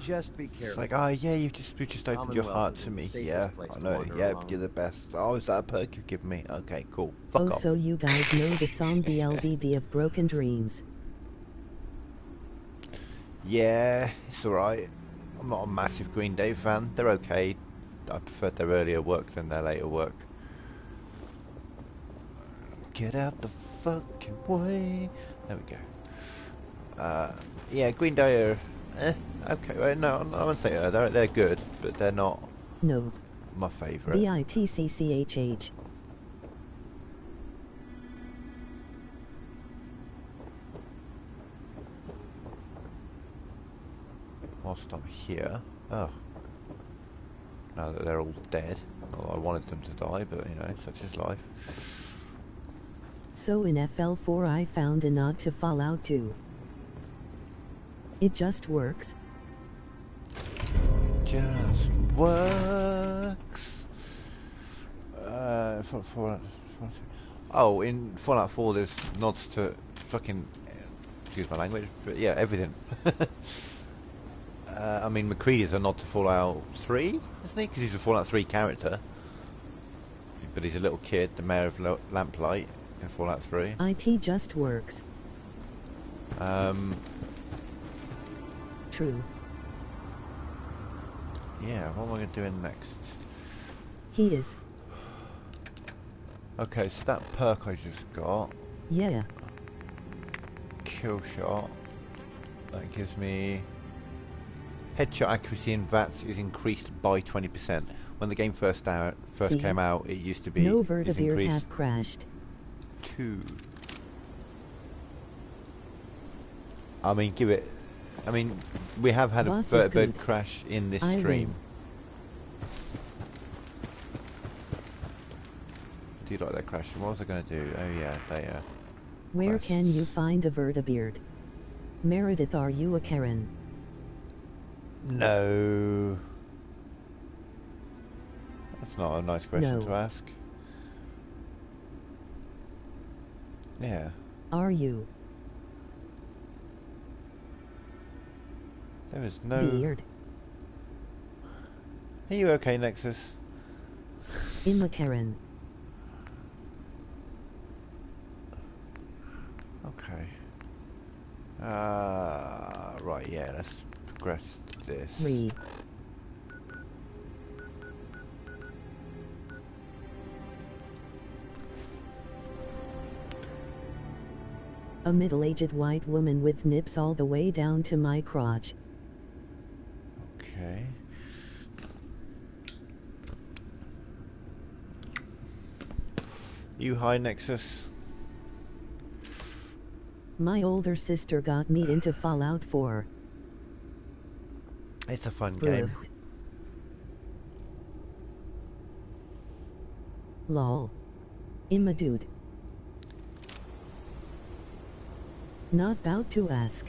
Just be It's careful. like, oh yeah, you just opened your Commonwealth heart isn't to the me. safest Yeah, place I to know. wander Yeah, alone. you're the best. Oh, is that a perk you've given me? Okay, cool. Fuck Oh, off. so you guys know the song BLBD of Broken Dreams. Yeah, it's alright. I'm not a massive Green Day fan. They're okay. I preferred their earlier work than their later work. Get out the fucking way. There we go. Yeah, Green Day are... okay, well, no, I wouldn't say they're good, but they're not No. my favourite. BITCCHH. Whilst I'm here... Oh. Now that they're all dead. Not that I wanted them to die, but, you know, such is life. So in FL4 I found a nod to Fallout 2. It just works. Just works. Oh, in Fallout 4 there's nods to fucking... excuse my language, but yeah, everything. I mean, McCready's a nod to Fallout 3, isn't he? Because he's a Fallout 3 character. But he's a little kid, the mayor of Lamplight in Fallout 3. IT just works. True. Yeah, what am I going to do in next? He is. Okay, so that perk I just got, Yeah. kill shot, that gives me headshot accuracy in VATS is increased by 20%. When the game first came out, it used to be No it's vertibird increased have crashed. 2. I mean, give it. I mean, we have had Boss a is vertibird good. crash in this I stream. win. Do you like that crash? What was I going to do? Oh yeah, they Where Quest. can you find a vertibird? Meredith, are you a Karen? No. That's not a nice question No. to ask. Yeah. Are you? There is no... Beard. Are you okay, Nexus? I'm a Karen. Okay. Right, yeah, let's progress this. Re. A middle-aged white woman with nips all the way down to my crotch. Okay. You high, Nexus? My older sister got me into Fallout 4. It's a fun game. Lol. I'm a dude. Not about to ask.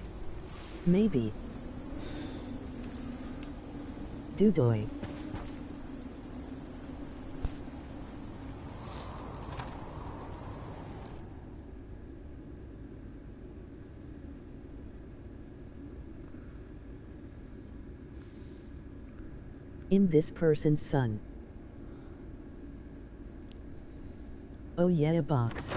Maybe. Dudoy. I'm this person's son. Oh yeah, a box.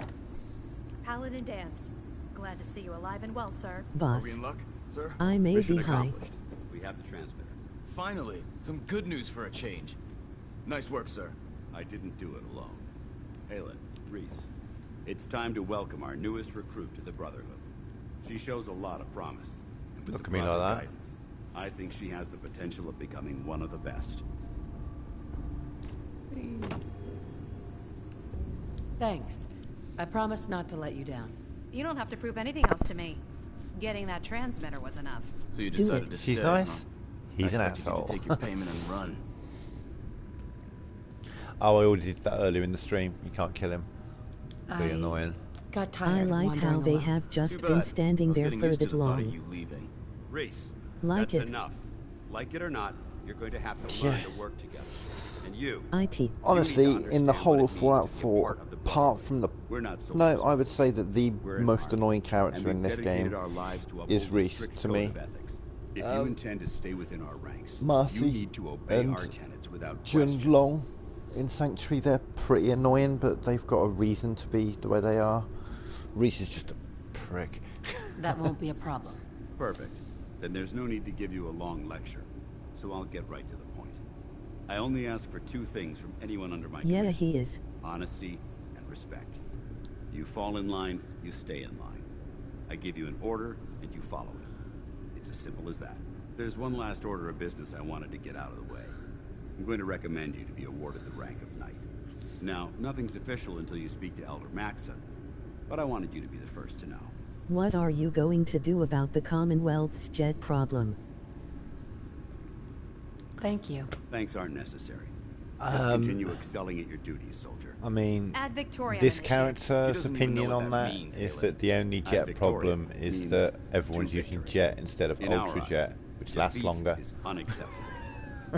Paladin Dance. Glad to see you alive and well, sir. Boss. Are we in luck, sir? I may Mission be high. accomplished. We have the transmitter. Finally, some good news for a change. Nice work, sir. I didn't do it alone. Halen, Reese, it's time to welcome our newest recruit to the Brotherhood. She shows a lot of promise. And with Look the at me like proper that. guidance, I think she has the potential of becoming one of the best. Thanks. I promise not to let you down. You don't have to prove anything else to me. Getting that transmitter was enough. So you Do decided it. to She's stay, nice. huh? He's an I expected you asshole. to take your payment and run. Oh, I already did that earlier in the stream. You can't kill him. It's really I annoying. got tired I of like wandering how they alone. have just Too been bad. standing I was there getting for a used to bit the thought of long. you leaving. Reese, Like that's it. enough. Like it or not, you're going to have to learn to work together. And you. IT. Honestly, You need to in the understand whole what of it means Fallout to be a 4, part of the apart Brotherhood. from the... We're not soldiers No, of I would force. say that the We're an most army, annoying and character in we've this dedicated game our lives to is uphold a Reese, strict to code me. of ethics. If you intend to stay within our ranks, Marcy you need to obey and our tenets without Jun question. Long in Sanctuary, they're pretty annoying, but they've got a reason to be the way they are. Reese is just a prick. That won't be a problem. Perfect. Then there's no need to give you a long lecture, so I'll get right to the point. I only ask for two things from anyone under my Yeah, command. he is. Honesty and respect. You fall in line, you stay in line. I give you an order, and you follow it. It's as simple as that. There's one last order of business I wanted to get out of the way. I'm going to recommend you to be awarded the rank of Knight. Now, nothing's official until you speak to Elder Maxson, but I wanted you to be the first to know. What are you going to do about the Commonwealth's jet problem? Thank you. Thanks aren't necessary. Just continue excelling at your duties, soldier. I mean, Add Victoria this on the ship. She character's doesn't even know opinion what on that that means, is Halen. that the only jet Victoria problem is means that everyone's to using victory. jet instead of In our Ultra eyes, Jet, which lasts defeat longer. is unacceptable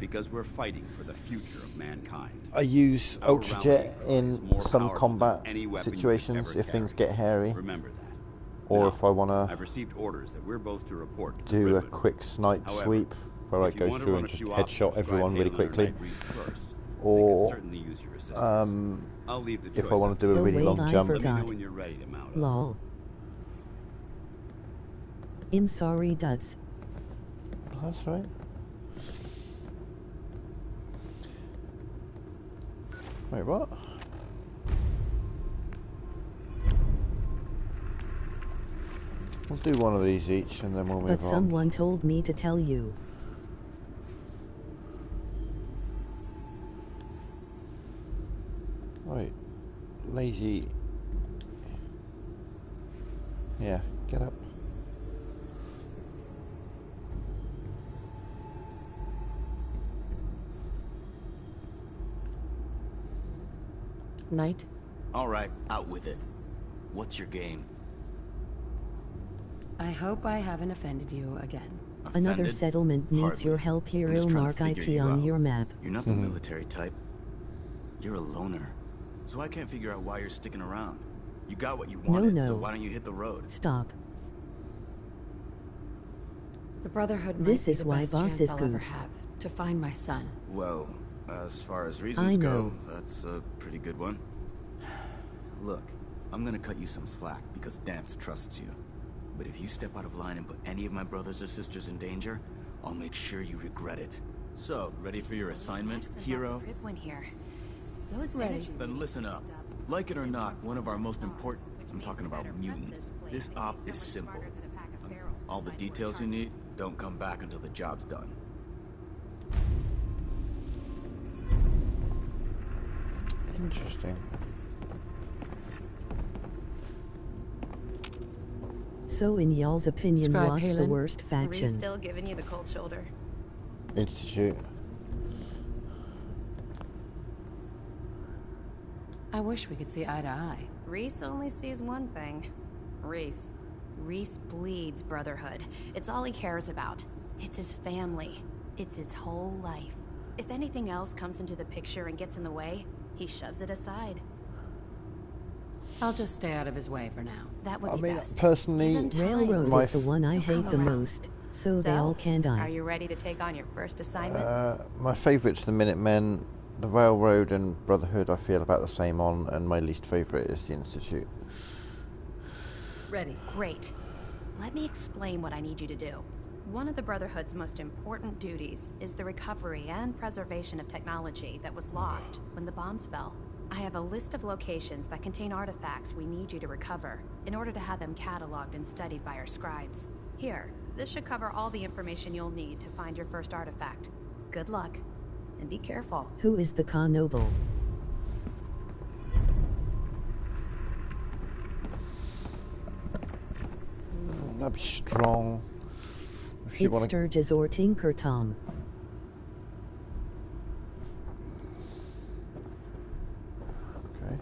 because we're fighting for the future of mankind. I use Our Ultra Jet rallying cry is in more some powerful combat than any weapon you could situations ever if things carry. get hairy, Remember that. or Now, if I want I've to received orders that we're both to report to the do a Brotherhood. quick snipe However, sweep where I if you go want to through run and a just few ops headshot and everyone scribe really Halen or quickly, Knight Reese first, or they can certainly use your assistance. I'll leave the if I choice want up to do a Oh, really wait, long I jump. Let me know forgot. when you're ready to mount up. Lol. I'm sorry, Duds. That's right. Wait, what? We'll do one of these each and then we'll move But on. someone told me to tell you. Right. Lazy. Yeah, get up. Knight? All right, out with it. What's your game? I hope I haven't offended you again. Another Offended? settlement needs Hardly. your help. I'm Hero just trying to mark figure IT you on out. your map. You're not the military type. You're a loner. So I can't figure out why you're sticking around. You got what you wanted, so no. why don't you hit the road? Stop. The Brotherhood might This be is the why best boss chance is I'll good. ever have to find my son. Well, as far as I reasons go, know. that's a pretty good one. Look, I'm gonna cut you some slack because Dance trusts you. But if you step out of line and put any of my brothers or sisters in danger, I'll make sure you regret it. So, ready for your assignment, hero? Here. Those Ready. energy Then listen up. Like it or not, one of our most important... I'm talking about mutants. This op is simple. All the details you need, don't come back until the job's done. Interesting. So in y'all's opinion, Scribe what's the Halen? worst Reese faction? still giving you the cold shoulder. Institute. I wish we could see eye to eye. Reese only sees one thing. Reese. Reese bleeds Brotherhood. It's all he cares about. It's his family. It's his whole life. If anything else comes into the picture and gets in the way, he shoves it aside. I'll just stay out of his way for now. That would I be mean, best. personally, Give him time. Railroad My is the one I He'll hate come the around. most, so they all can Are die. you ready to take on your first assignment? my favourite's the Minutemen, the Railroad and Brotherhood I feel about the same on, and my least favourite is the Institute. Ready. Great. Let me explain what I need you to do. One of the Brotherhood's most important duties is the recovery and preservation of technology that was lost when the bombs fell. I have a list of locations that contain artifacts we need you to recover in order to have them cataloged and studied by our scribes. Here, this should cover all the information you'll need to find your first artifact. Good luck, and be careful. Who is the Ka Noble? That'd be strong. If you It's want to. Sturgis or Tinker Tom. Okay.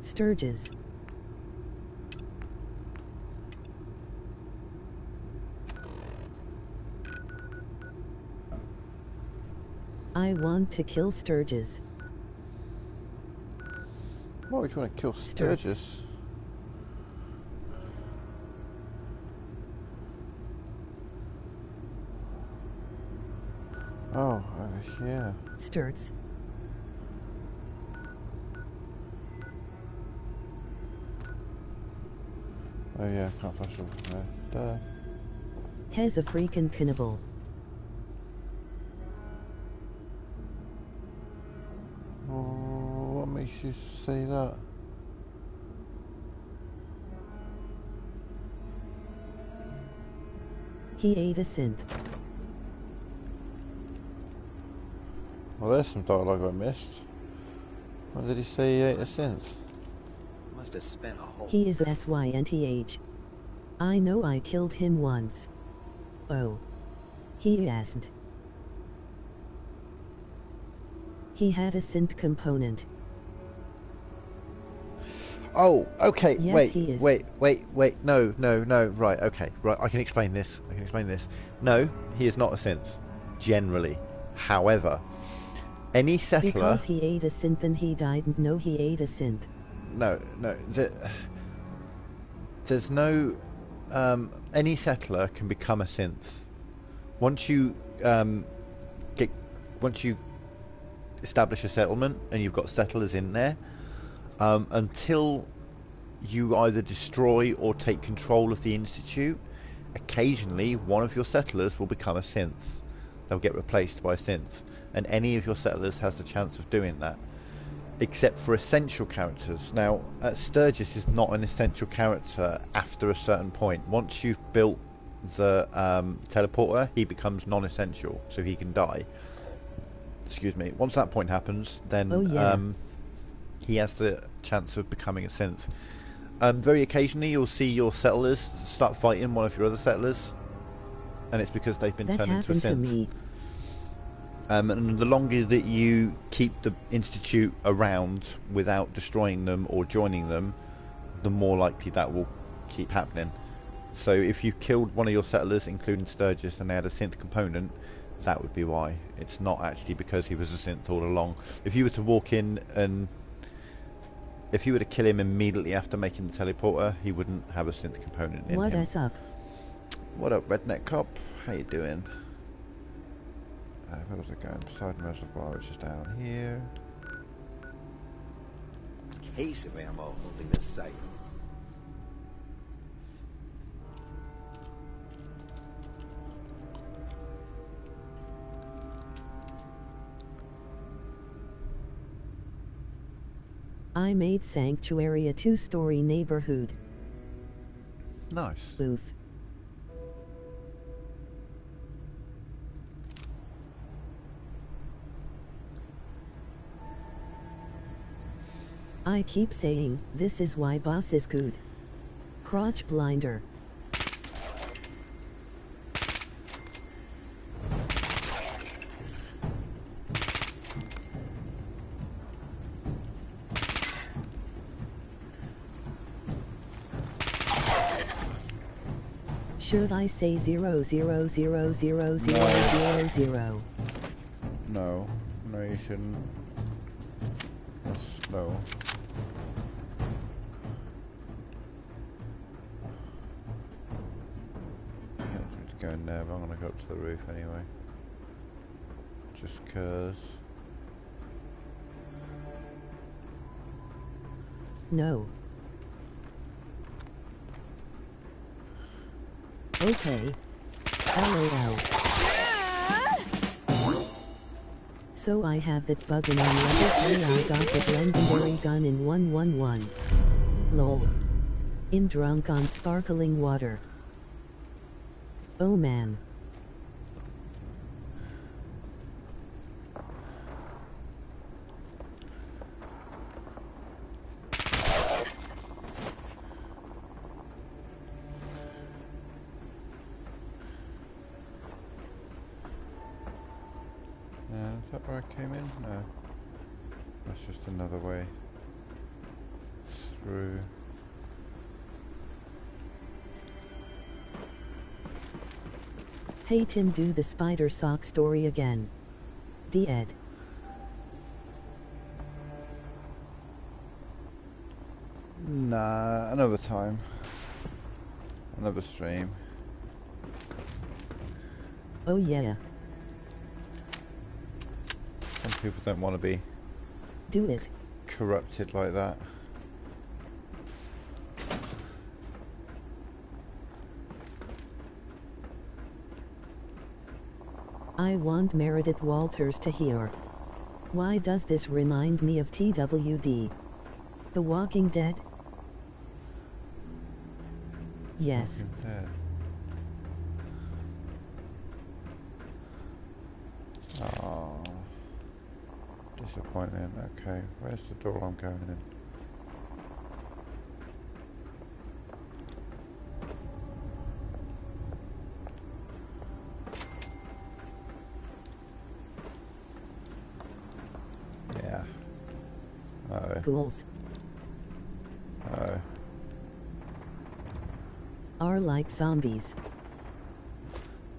Sturgis. I want to kill Sturgis. Why would you want to kill Sturgis? Oh, over here. Sturts. Oh yeah, can't flash over there. Duh. Has a freaking cannibal. Oh, what makes you say that? He ate a synth. Well, there's some dialogue I missed. When did he say he ate a synth? Must have spent a whole... He is a SYNTH. I know I killed him once. Oh. He hasn't. He had a synth component. Oh, okay, Yes, wait, he is. wait, no, right, okay, right, I can explain this, No, he is not a synth, generally. However, any settler... Because he ate a synth and he died. No, he ate a synth. No, there's no... any settler can become a synth. Once you establish a settlement and you've got settlers in there, until you either destroy or take control of the institute, occasionally one of your settlers will become a synth. They'll get replaced by a synth, and any of your settlers has the chance of doing that, except for essential characters. Now, Sturgis is not an essential character after a certain point. Once you've built the teleporter, he becomes non-essential, so he can die. Excuse me. Once that point happens, then he has the chance of becoming a synth. Very occasionally, you'll see your settlers start fighting one of your other settlers, and it's because they've been turned into a synth. That happened to me. And the longer that you keep the institute around without destroying them or joining them, the more likely that will keep happening. So if you killed one of your settlers, including Sturgis, and they had a synth component, that would be why. It's not actually because he was a synth all along. If you were to walk in and... if you were to kill him immediately after making the teleporter, he wouldn't have a synth component in him. What is up? What up, redneck cop? How you doing? Where was I going? Poseidon Reservoir, which is down here. Case of ammo holding this site. I made Sanctuary a 2-story neighborhood. Nice. Booth. I keep saying, this is why boss is good. Crotch blinder. Should I say 0000000? No, you shouldn't. No. It's going there, but I'm gonna go up to the roof anyway. Just cause. No. Okay. LOL. So I have that bug and on level 3 I got that legendary gun in 111. Lol. In drunk on sparkling water. Oh man. Is that where I came in? No. That's just another way through. Hey Tim, do the spider sock story again. dead. Nah, another time. Another stream. Oh yeah. Some people don't want to be Do it. corrupted like that. I want Meredith Walters to hear. Why does this remind me of TWD? The Walking Dead? Yes. Walking Dead. Oh, disappointing. Okay, where's the door I'm going in? Yeah. Oh. Ghouls Oh. are like zombies.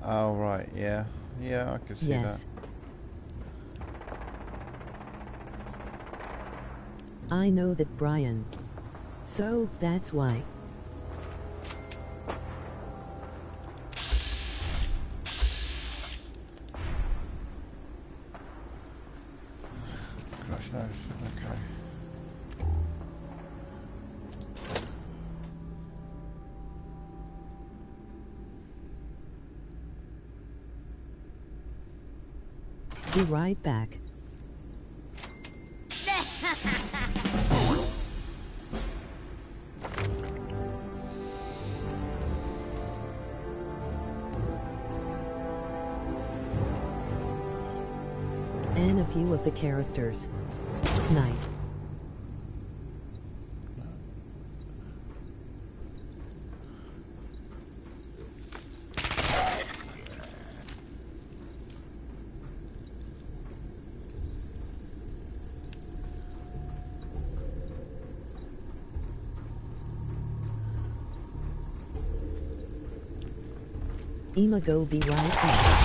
Oh right. Yeah. Yeah, I can see Yes. that. I know that, Brian. So, that's why. Gosh knows. Okay. Be right back. And a few of the characters. Night. Ima go be right back.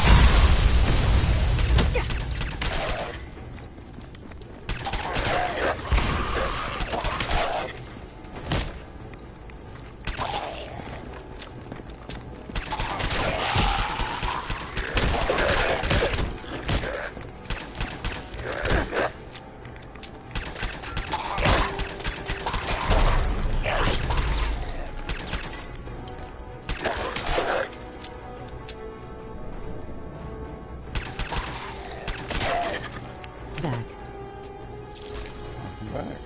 Back. Welcome back.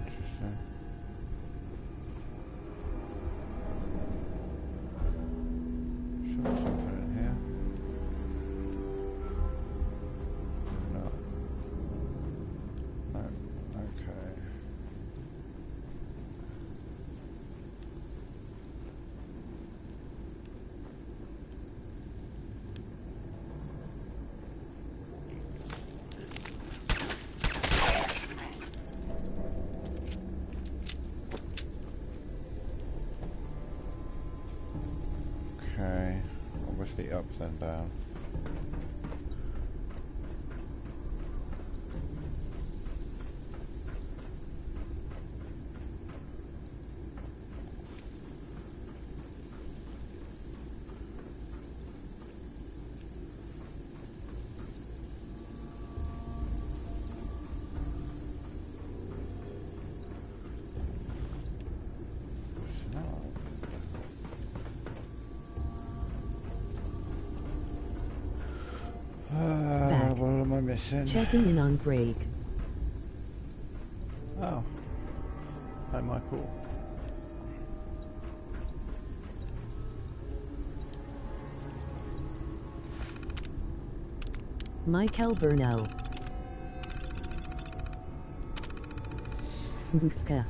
Interesting. Sure, there's something in here. No. No. Okay. Okay. Obviously up then down. It's not. Back. What am I missing? Checking in on Greg. Oh. Hi, Michael. Michael Burnell. Bufka.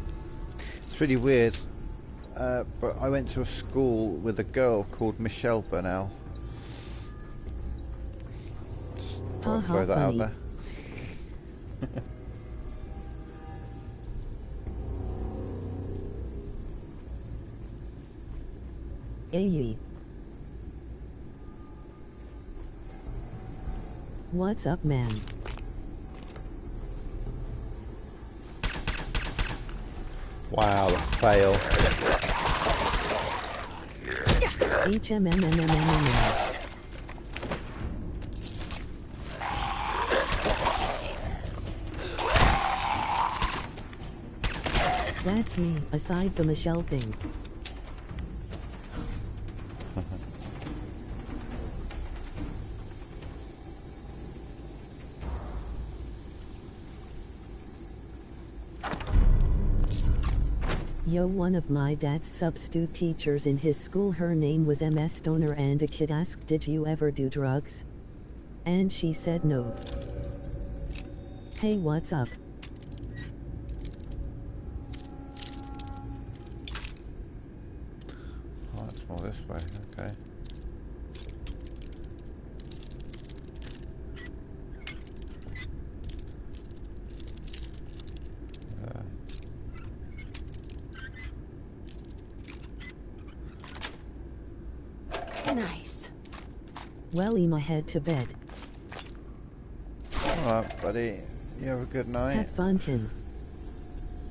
It's really weird, but I went to a school with a girl called Michelle Burnell. Just thought I'd throw that out there. Hey. What's up, man? Wow, a fail. HMMMMMMM. That's me, aside the Michelle thing. Yo, one of my dad's substitute teachers in his school, her name was MS Stoner, and a kid asked, "Did you ever do drugs?" And she said no. Hey, what's up? Oh, it's more this way, okay. Nice. Welly, my head to bed. Alright, buddy. You have a good night. Have fun, Tim.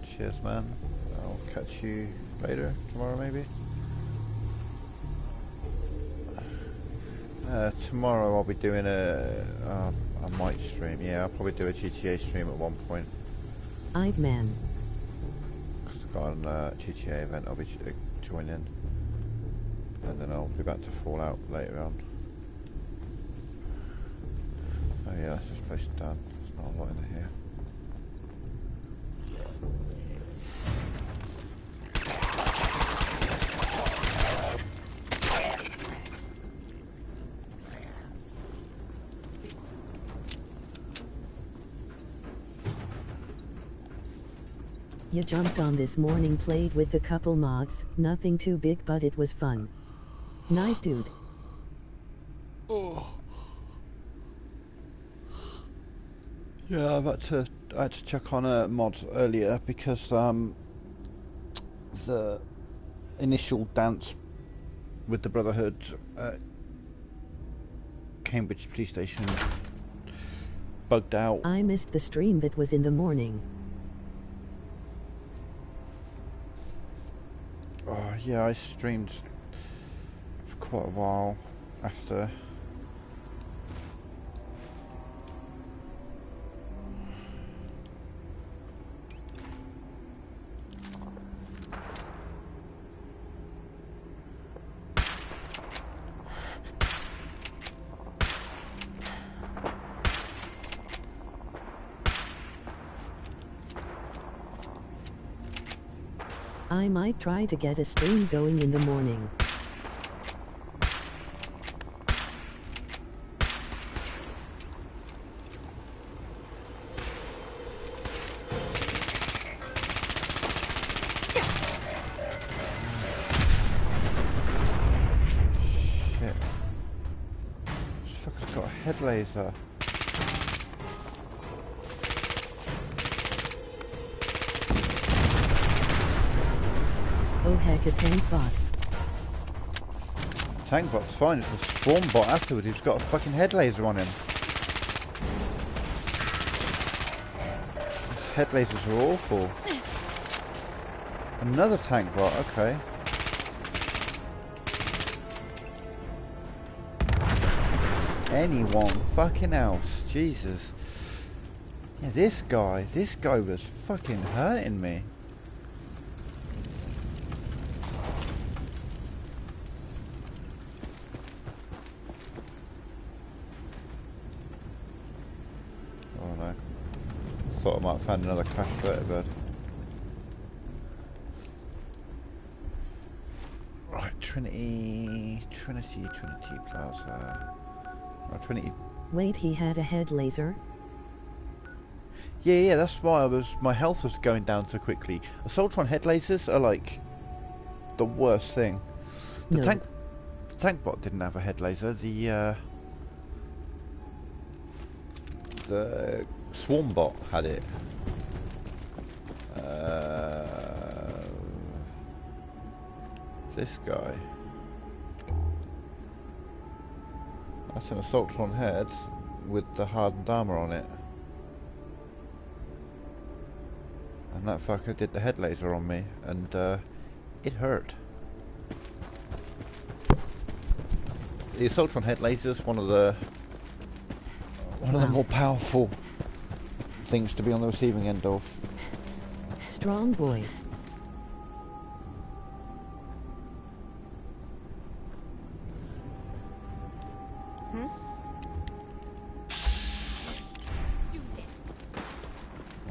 Cheers, man. I'll catch you later, tomorrow maybe. Tomorrow I'll be doing I might stream. Yeah, I'll probably do a GTA stream at one point. I'd man. Because I've got a GTA event I'll be joining. And then I'll be back to Fallout later on. Oh yeah, that's this place done. There's not a lot in here. You jumped on this morning, played with the couple mods, nothing too big but it was fun. Night, dude. Oh. Yeah, I had to check on mods earlier because the initial dance with the Brotherhood at Cambridge Police Station bugged out. I missed the stream that was in the morning. Oh, yeah, I streamed for quite a while after. I might try to get a stream going in the morning. Shit. This fucker's got a head laser. Oh heck, a tank bot. Tank bot's fine, it's the spawn bot afterwards who's got a fucking head laser on him. These head lasers are awful. Another tank bot, okay. Anyone fucking else, Jesus. Yeah, this guy was fucking hurting me. Thought I might have found another crash vertibird. Right, Trinity Plaza. Oh, Trinity. Wait, he had a head laser? Yeah, that's why my health was going down so quickly. Assaultron head lasers are like the worst thing. The tank bot didn't have a head laser. The swarm bot had it. This guy. That's an Assaultron head with the hardened armor on it. And that fucker did the head laser on me, and it hurt. The Assaultron head laser is one of the more powerful things to be on the receiving end of. Strong boy.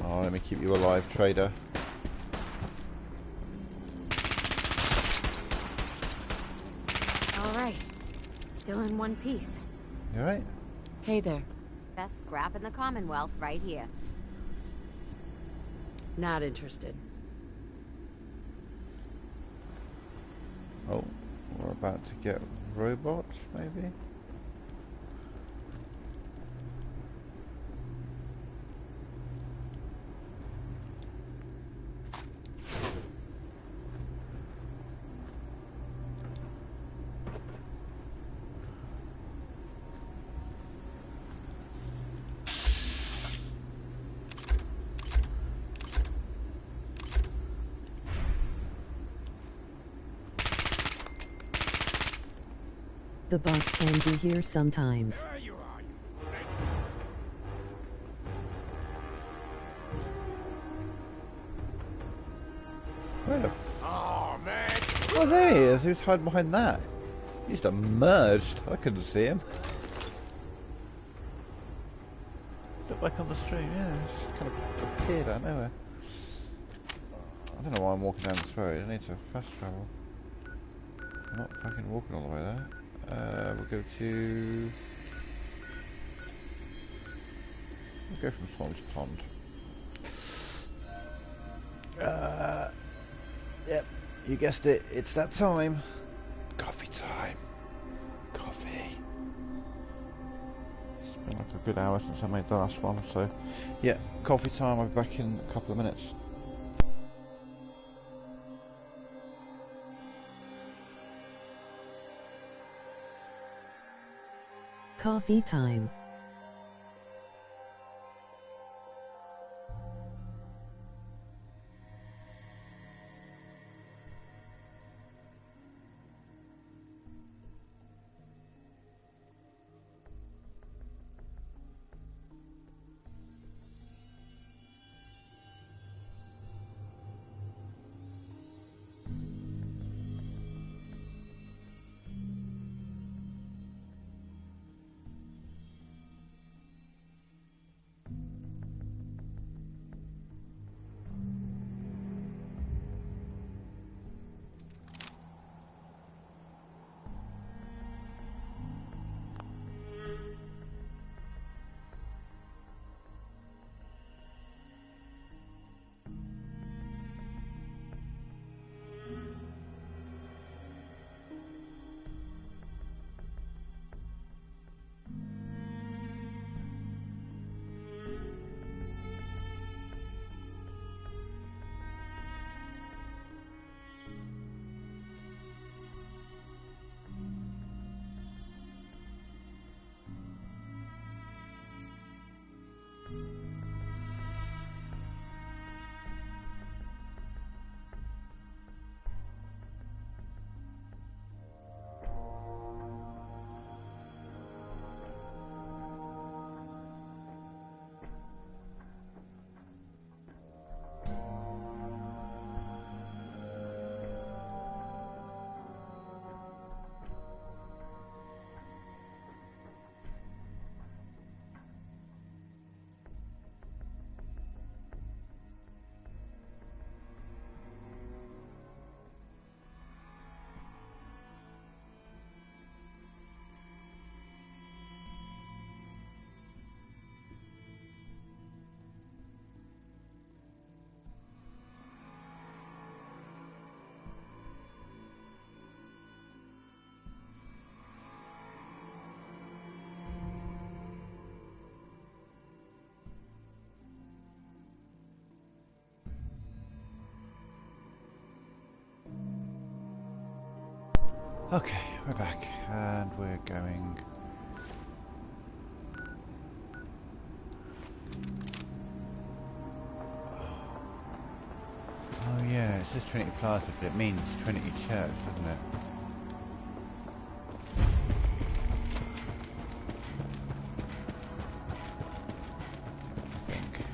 Oh, let me keep you alive, trader. All right. Still in one piece. You alright? Hey there. Best scrap in the Commonwealth right here. Not interested. Oh, we're about to get robots, maybe? The boss can be here sometimes. Where the Oh, there he is. Who's hiding behind that? He's emerged. I couldn't see him. Look back on the stream, yeah. It's kind of appeared out of nowhere. I don't know why I'm walking down this road. I need to fast travel. I'm not fucking walking all the way there. We'll go to... We'll go from Swan's Pond. Yep, you guessed it. It's that time. Coffee time. Coffee. It's been like a good hour since I made the last one, so... Yeah, coffee time. I'll be back in a couple of minutes. Coffee time. Okay, we're back, and we're going... Oh yeah, it says Trinity Plaza, but it means Trinity Church, doesn't it? I think.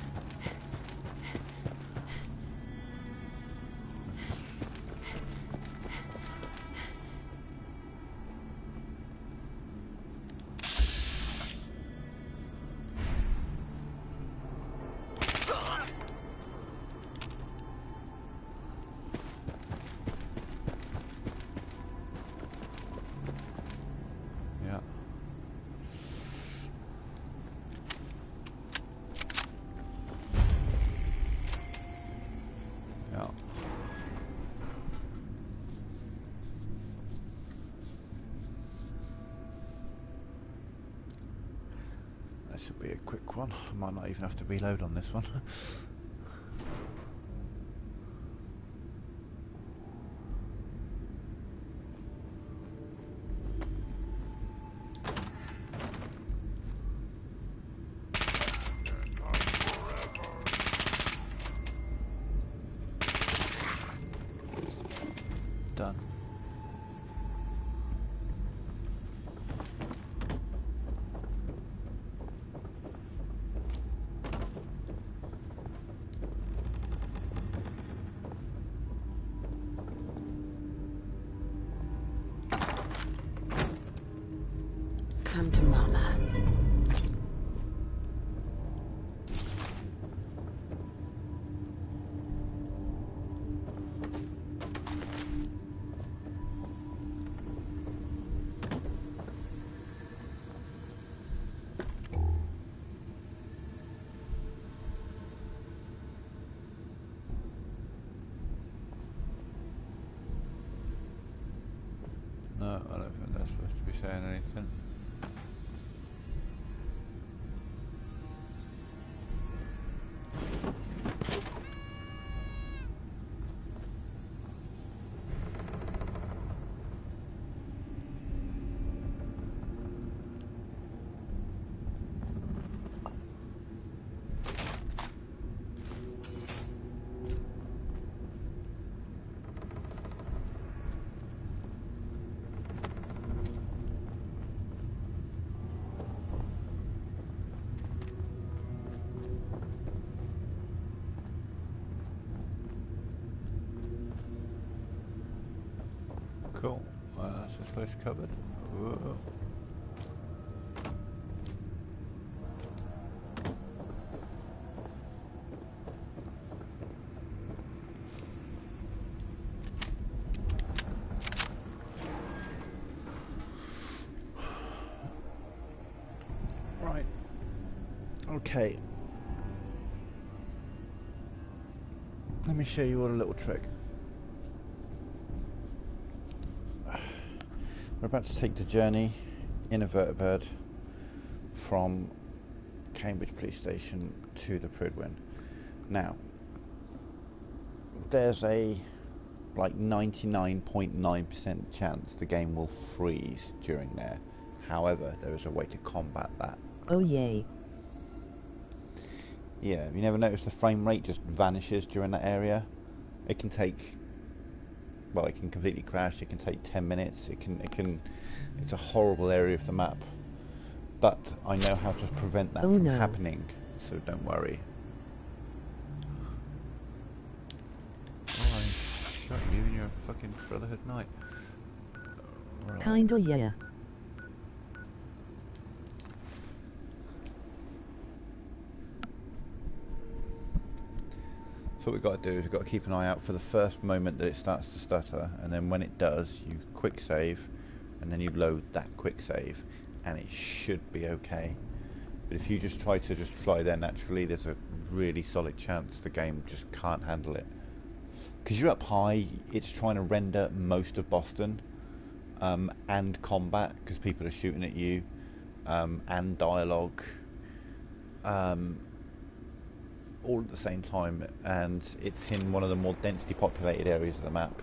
This will be a quick one. I might not even have to reload on this one. Done. Come to Mama. No, I don't think that's supposed to be saying anything. Cool. That's this place covered. Whoa. Right. Okay. Let me show you all a little trick. We're about to take the journey in a vertibird from Cambridge Police Station to the Prydwen. Now, there's a like 99.9% chance the game will freeze during there. However, there is a way to combat that. Oh yay. Yeah, you never notice the frame rate just vanishes during that area? It can take... well, it can completely crash. It can take 10 minutes. It's a horrible area of the map. But I know how to prevent that from happening, so don't worry. Oh, I shot you in your fucking Brotherhood night. Right. Kinda, yeah. So what we've got to do is we've got to keep an eye out for the first moment that it starts to stutter, and then when it does, you quick save, and then you load that quick save, and it should be okay. But if you just try to just fly there naturally, there's a really solid chance the game just can't handle it. Because you're up high, it's trying to render most of Boston, and combat, because people are shooting at you, and dialogue. All at the same time, and it's in one of the more densely populated areas of the map.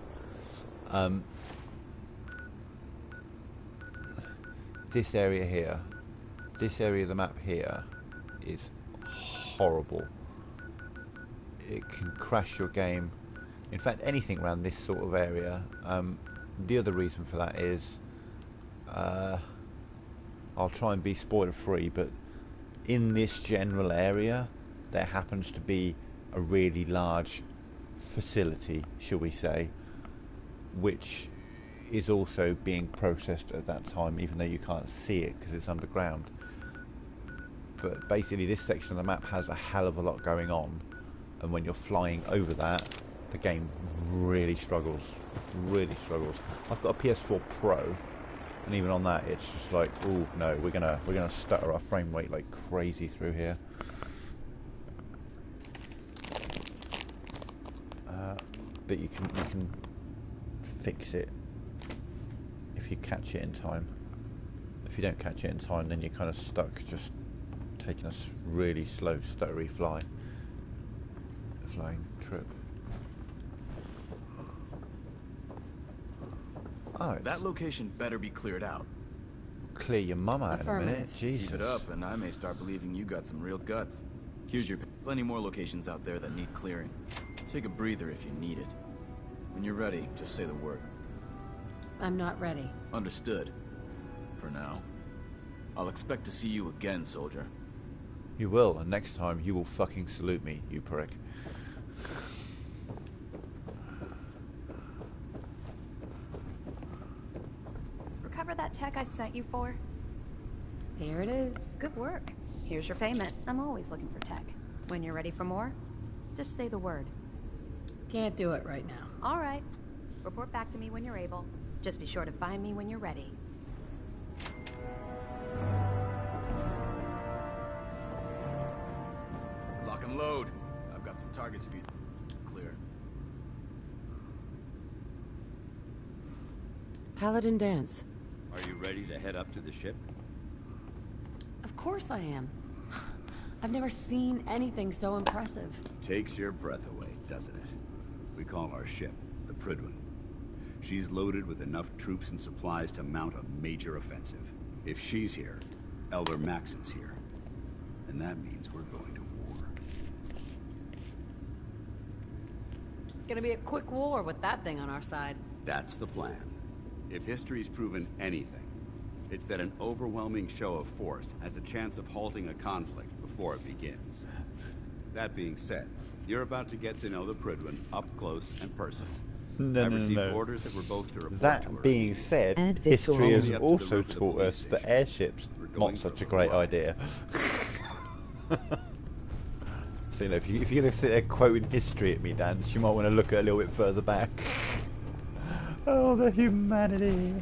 this area here, this area of the map here is horrible. It can crash your game. In fact, anything around this sort of area. The other reason for that is, I'll try and be spoiler free, but in this general area there happens to be a really large facility, shall we say, which is also being processed at that time, even though you can't see it because it's underground. But basically this section of the map has a hell of a lot going on, and when you're flying over that, the game really struggles. I've got a PS4 Pro, and even on that it's just like, oh no, we're gonna stutter our frame rate like crazy through here. But you can fix it if you catch it in time. If you don't catch it in time, then you're kind of stuck just taking a really slow stuttery flying trip. Oh, that location better be cleared out. Clear your mum out in a minute. Jesus. Keep it up, and I may start believing you got some real guts. Here's your plenty more locations out there that need clearing. Take a breather if you need it. When you're ready, just say the word. I'm not ready. Understood. For now. I'll expect to see you again, soldier. You will, and next time you will fucking salute me, you prick. Recover that tech I sent you for? Here it is. Good work. Here's your payment. I'm always looking for tech. When you're ready for more, just say the word. Can't do it right now. All right. Report back to me when you're able. Just be sure to find me when you're ready. Lock and load. I've got some targets for you. Clear. Paladin dance. Are you ready to head up to the ship? Of course I am. I've never seen anything so impressive. Takes your breath away, doesn't it? We call our ship the Prydwen. She's loaded with enough troops and supplies to mount a major offensive. If she's here, Elder Maxon's here. And that means we're going to war. Gonna be a quick war with that thing on our side. That's the plan. If history's proven anything, it's that an overwhelming show of force has a chance of halting a conflict before it begins. That being said, you're about to get to know the Prydwen up close and personal. No. Orders that we're both to report that to her being said, history has also taught us that airships not such a great idea. So you know, if you're going to sit there quoting history at me, Dan, you might want to look a little bit further back. Oh, the humanity!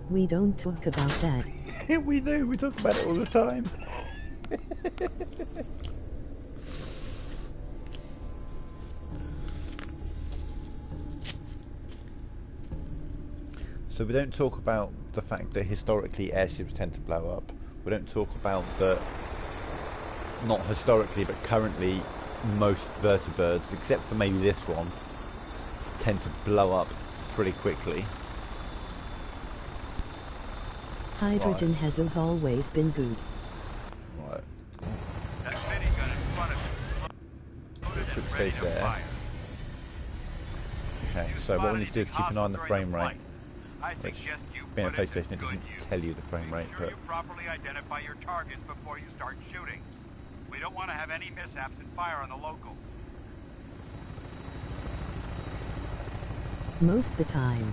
We don't talk about that. We do, we talk about it all the time. So we don't talk about the fact that historically airships tend to blow up. We don't talk about that, not historically but currently, most vertibirds, except for maybe this one, tend to blow up pretty quickly. Hydrogen has always been good. Right. That minigun in front of you. Loaded Quick and ready save to there. fire. Okay, so what we need to do is keep an eye on the frame rate. Which, being a PlayStation, it doesn't tell you the frame rate, but You properly identify your targets before you start shooting. We don't want to have any mishaps and fire on the local. Most of the time.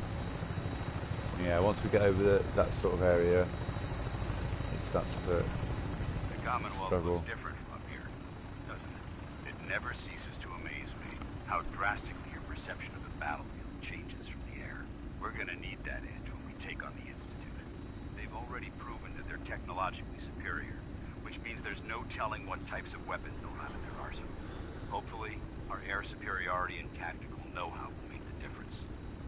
yeah, once we get over that sort of area, it starts to The Commonwealth struggle. looks different from up here, doesn't it? It never ceases to amaze me how drastically your perception of the battlefield changes from the air. We're gonna need that edge when we take on the Institute. They've already proven that they're technologically superior, which means there's no telling what types of weapons they'll have in their arsenal. Hopefully, our air superiority and tactical know-how will make the difference.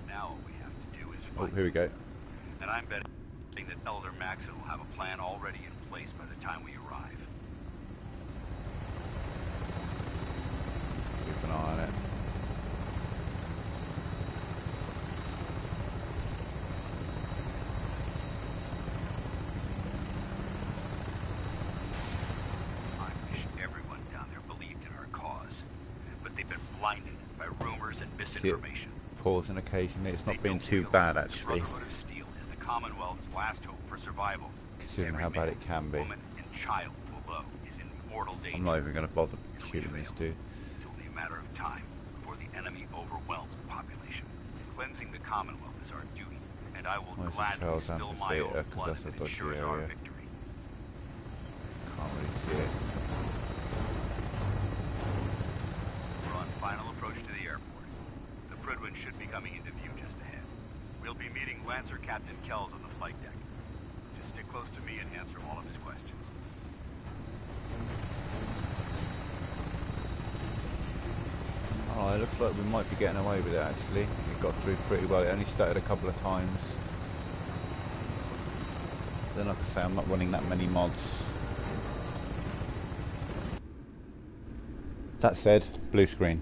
Now all we have to do is Oh, fight. here we go. And I'm betting that Elder Maxon will have a plan already in place by the time we arrive. see it pausing occasionally. It's not been too bad actually, Brotherhood of Steel is the Commonwealth's last hope for survival. considering Every how bad man, it can be. woman, and child below is in mortal danger. I'm not even going to bother shooting this dude. It's only a matter of time before the enemy overwhelms the population. Cleansing the Commonwealth is our duty, and I will Where's the gladly Charles spill my Amphitheatre? own 'Cause blood that's if a it dodgy ensures our area. victory. Can't really see it. We're on final approach to the airport. The Prydwen should be coming into view just ahead. We'll be meeting Lancer Captain Kells on the flight deck. Just stick close to me and answer all of his questions. Oh, it looks like we might be getting away with it actually. It got through pretty well. It only started a couple of times. Then like I say, I'm not running that many mods. That said, blue screen.